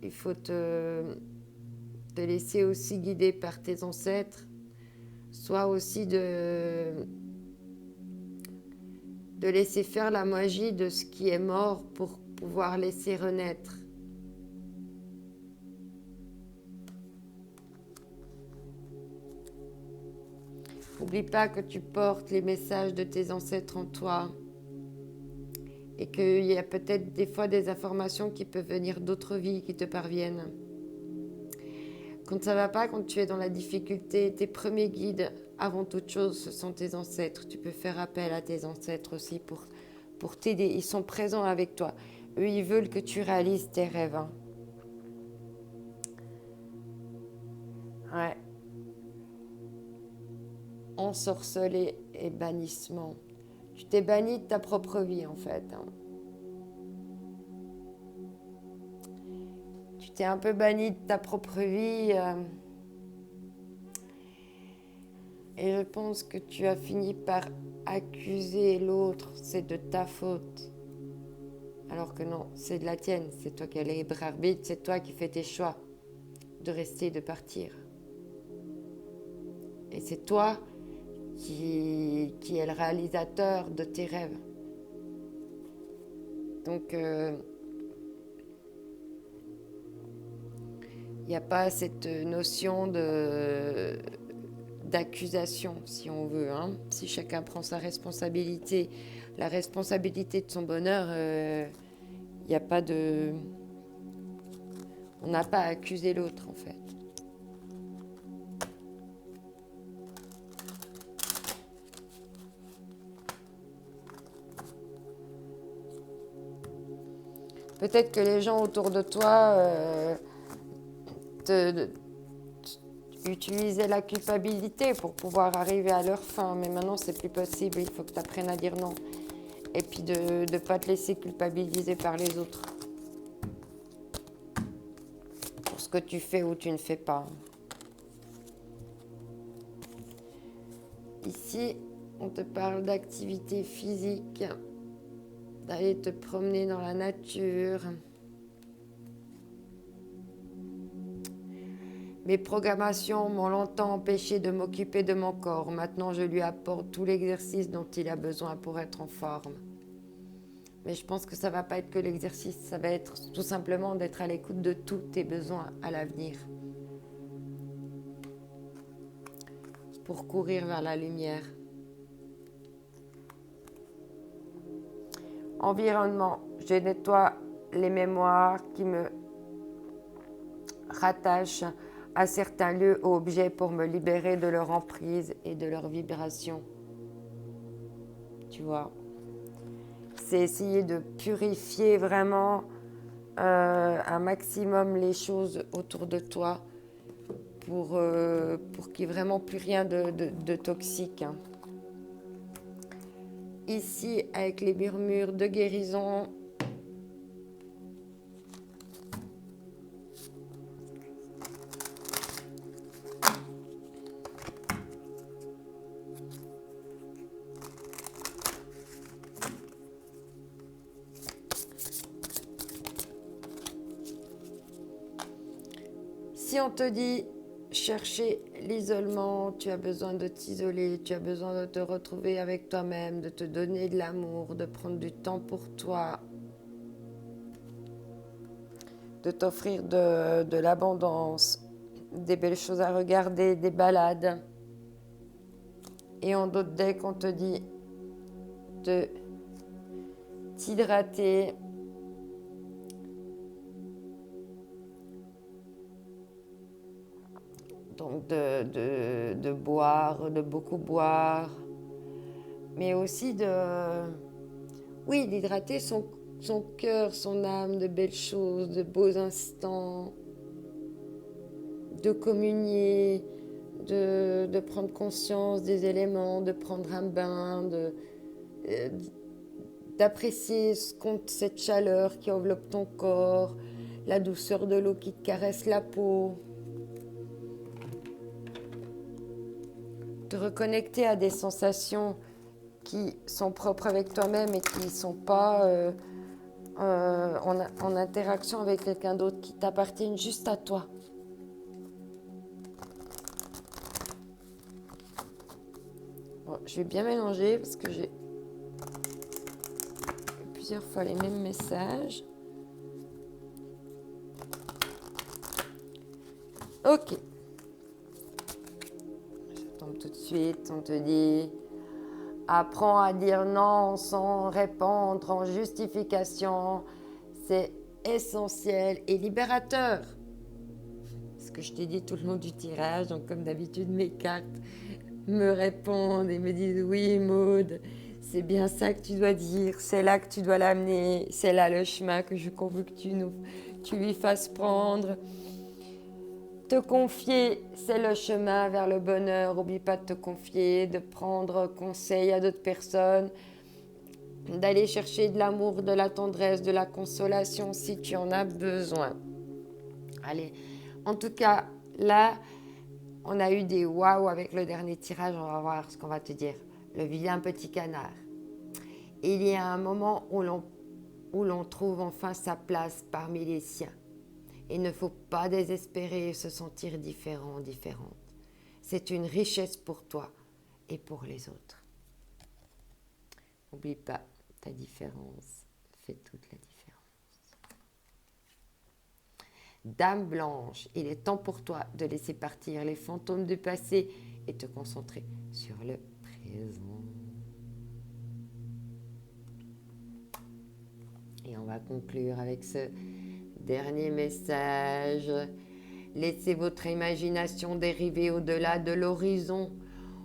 [SPEAKER 1] il faut te laisser aussi guider par tes ancêtres, soit aussi de laisser faire la magie de ce qui est mort pour pouvoir laisser renaître. N'oublie pas que tu portes les messages de tes ancêtres en toi et qu'il y a peut-être des fois des informations qui peuvent venir d'autres vies qui te parviennent. Quand ça ne va pas, quand tu es dans la difficulté, tes premiers guides, avant toute chose, ce sont tes ancêtres. Tu peux faire appel à tes ancêtres aussi pour t'aider. Ils sont présents avec toi. Eux, ils veulent que tu réalises tes rêves. Hein. Ouais. ensorcelé et bannissement. Tu t'es banni de ta propre vie en fait. Tu t'es un peu banni de ta propre vie et je pense que tu as fini par accuser l'autre, c'est de ta faute. Alors que non, c'est de la tienne, c'est toi qui as le libre arbitre, c'est toi qui fais tes choix de rester et de partir. Et c'est toi qui est le réalisateur de tes rêves. Donc, il n'y a pas cette notion d'accusation, si on veut. Si chacun prend sa responsabilité, la responsabilité de son bonheur, il n'y a pas de... On n'a pas à accuser l'autre, en fait. Peut-être que les gens autour de toi utilisaient la culpabilité pour pouvoir arriver à leur fin, mais maintenant c'est plus possible, il faut que tu apprennes à dire non. Et puis de ne pas te laisser culpabiliser par les autres. Pour ce que tu fais ou tu ne fais pas. Ici, on te parle d'activité physique, d'aller te promener dans la nature. Mes programmations m'ont longtemps empêché de m'occuper de mon corps. Maintenant, je lui apporte tout l'exercice dont il a besoin pour être en forme. Mais je pense que ça ne va pas être que l'exercice, ça va être tout simplement d'être à l'écoute de tous tes besoins à l'avenir. Pour courir vers la lumière. Environnement, je nettoie les mémoires qui me rattachent à certains lieux ou objets pour me libérer de leur emprise et de leur vibration. Tu vois, c'est essayer de purifier vraiment un maximum les choses autour de toi pour qu'il n'y ait vraiment plus rien de toxique. Ici, avec les murmures de guérison, si on te dit chercher l'isolement, tu as besoin de t'isoler, tu as besoin de te retrouver avec toi-même, de te donner de l'amour, de prendre du temps pour toi, de t'offrir de l'abondance, des belles choses à regarder, des balades. Et en d'autres decks, on te dit de t'hydrater, donc de boire, de beaucoup boire, mais aussi d'hydrater son cœur, son âme, de belles choses, de beaux instants, de communier, de prendre conscience des éléments, de prendre un bain, d'apprécier cette chaleur qui enveloppe ton corps, la douceur de l'eau qui te caresse la peau. Te reconnecter à des sensations qui sont propres avec toi-même et qui ne sont pas en interaction avec quelqu'un d'autre, qui t'appartiennent juste à toi. Bon, je vais bien mélanger parce que j'ai plusieurs fois les mêmes messages. Ok. Tout de suite, on te dit apprends à dire non sans répondre en justification. C'est essentiel et libérateur. Ce que je t'ai dit tout le long du tirage, donc comme d'habitude, mes cartes me répondent et me disent oui, Maud, c'est bien ça que tu dois dire, c'est là que tu dois l'amener, c'est là le chemin que je veux que tu lui fasses prendre. Te confier, c'est le chemin vers le bonheur. N'oublie pas de te confier, de prendre conseil à d'autres personnes, d'aller chercher de l'amour, de la tendresse, de la consolation si tu en as besoin. Allez, en tout cas, là, on a eu des waouh avec le dernier tirage. On va voir ce qu'on va te dire. Le vilain petit canard. Il y a un moment où l'on trouve enfin sa place parmi les siens. Il ne faut pas désespérer et se sentir différent, différente. C'est une richesse pour toi et pour les autres. N'oublie pas, ta différence fait toute la différence. Dame blanche, il est temps pour toi de laisser partir les fantômes du passé et te concentrer sur le présent. Et on va conclure avec ce dernier message. Laissez votre imagination dériver au-delà de l'horizon.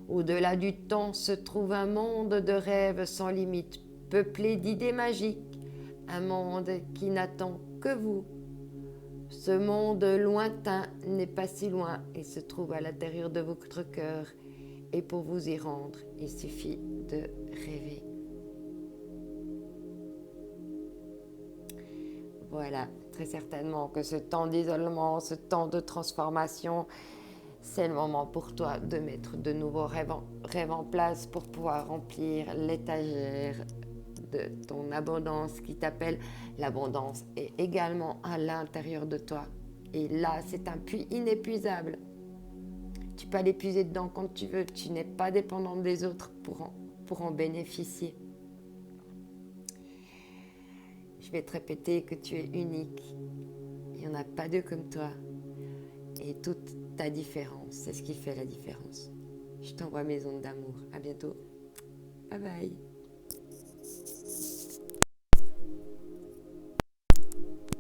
[SPEAKER 1] Au-delà du temps se trouve un monde de rêves sans limite, peuplé d'idées magiques. Un monde qui n'attend que vous. Ce monde lointain n'est pas si loin. Il se trouve à l'intérieur de votre cœur. Et pour vous y rendre, il suffit de rêver. Voilà, très certainement que ce temps d'isolement, ce temps de transformation, c'est le moment pour toi de mettre de nouveaux rêves en place pour pouvoir remplir l'étagère de ton abondance qui t'appelle. L'abondance est également à l'intérieur de toi. Et là, c'est un puits inépuisable. Tu peux aller puiser dedans quand tu veux. Tu n'es pas dépendante des autres pour en bénéficier. Je vais te répéter que tu es unique. Il n'y en a pas deux comme toi. Et toute ta différence, c'est ce qui fait la différence. Je t'envoie mes ondes d'amour. À bientôt. Bye bye.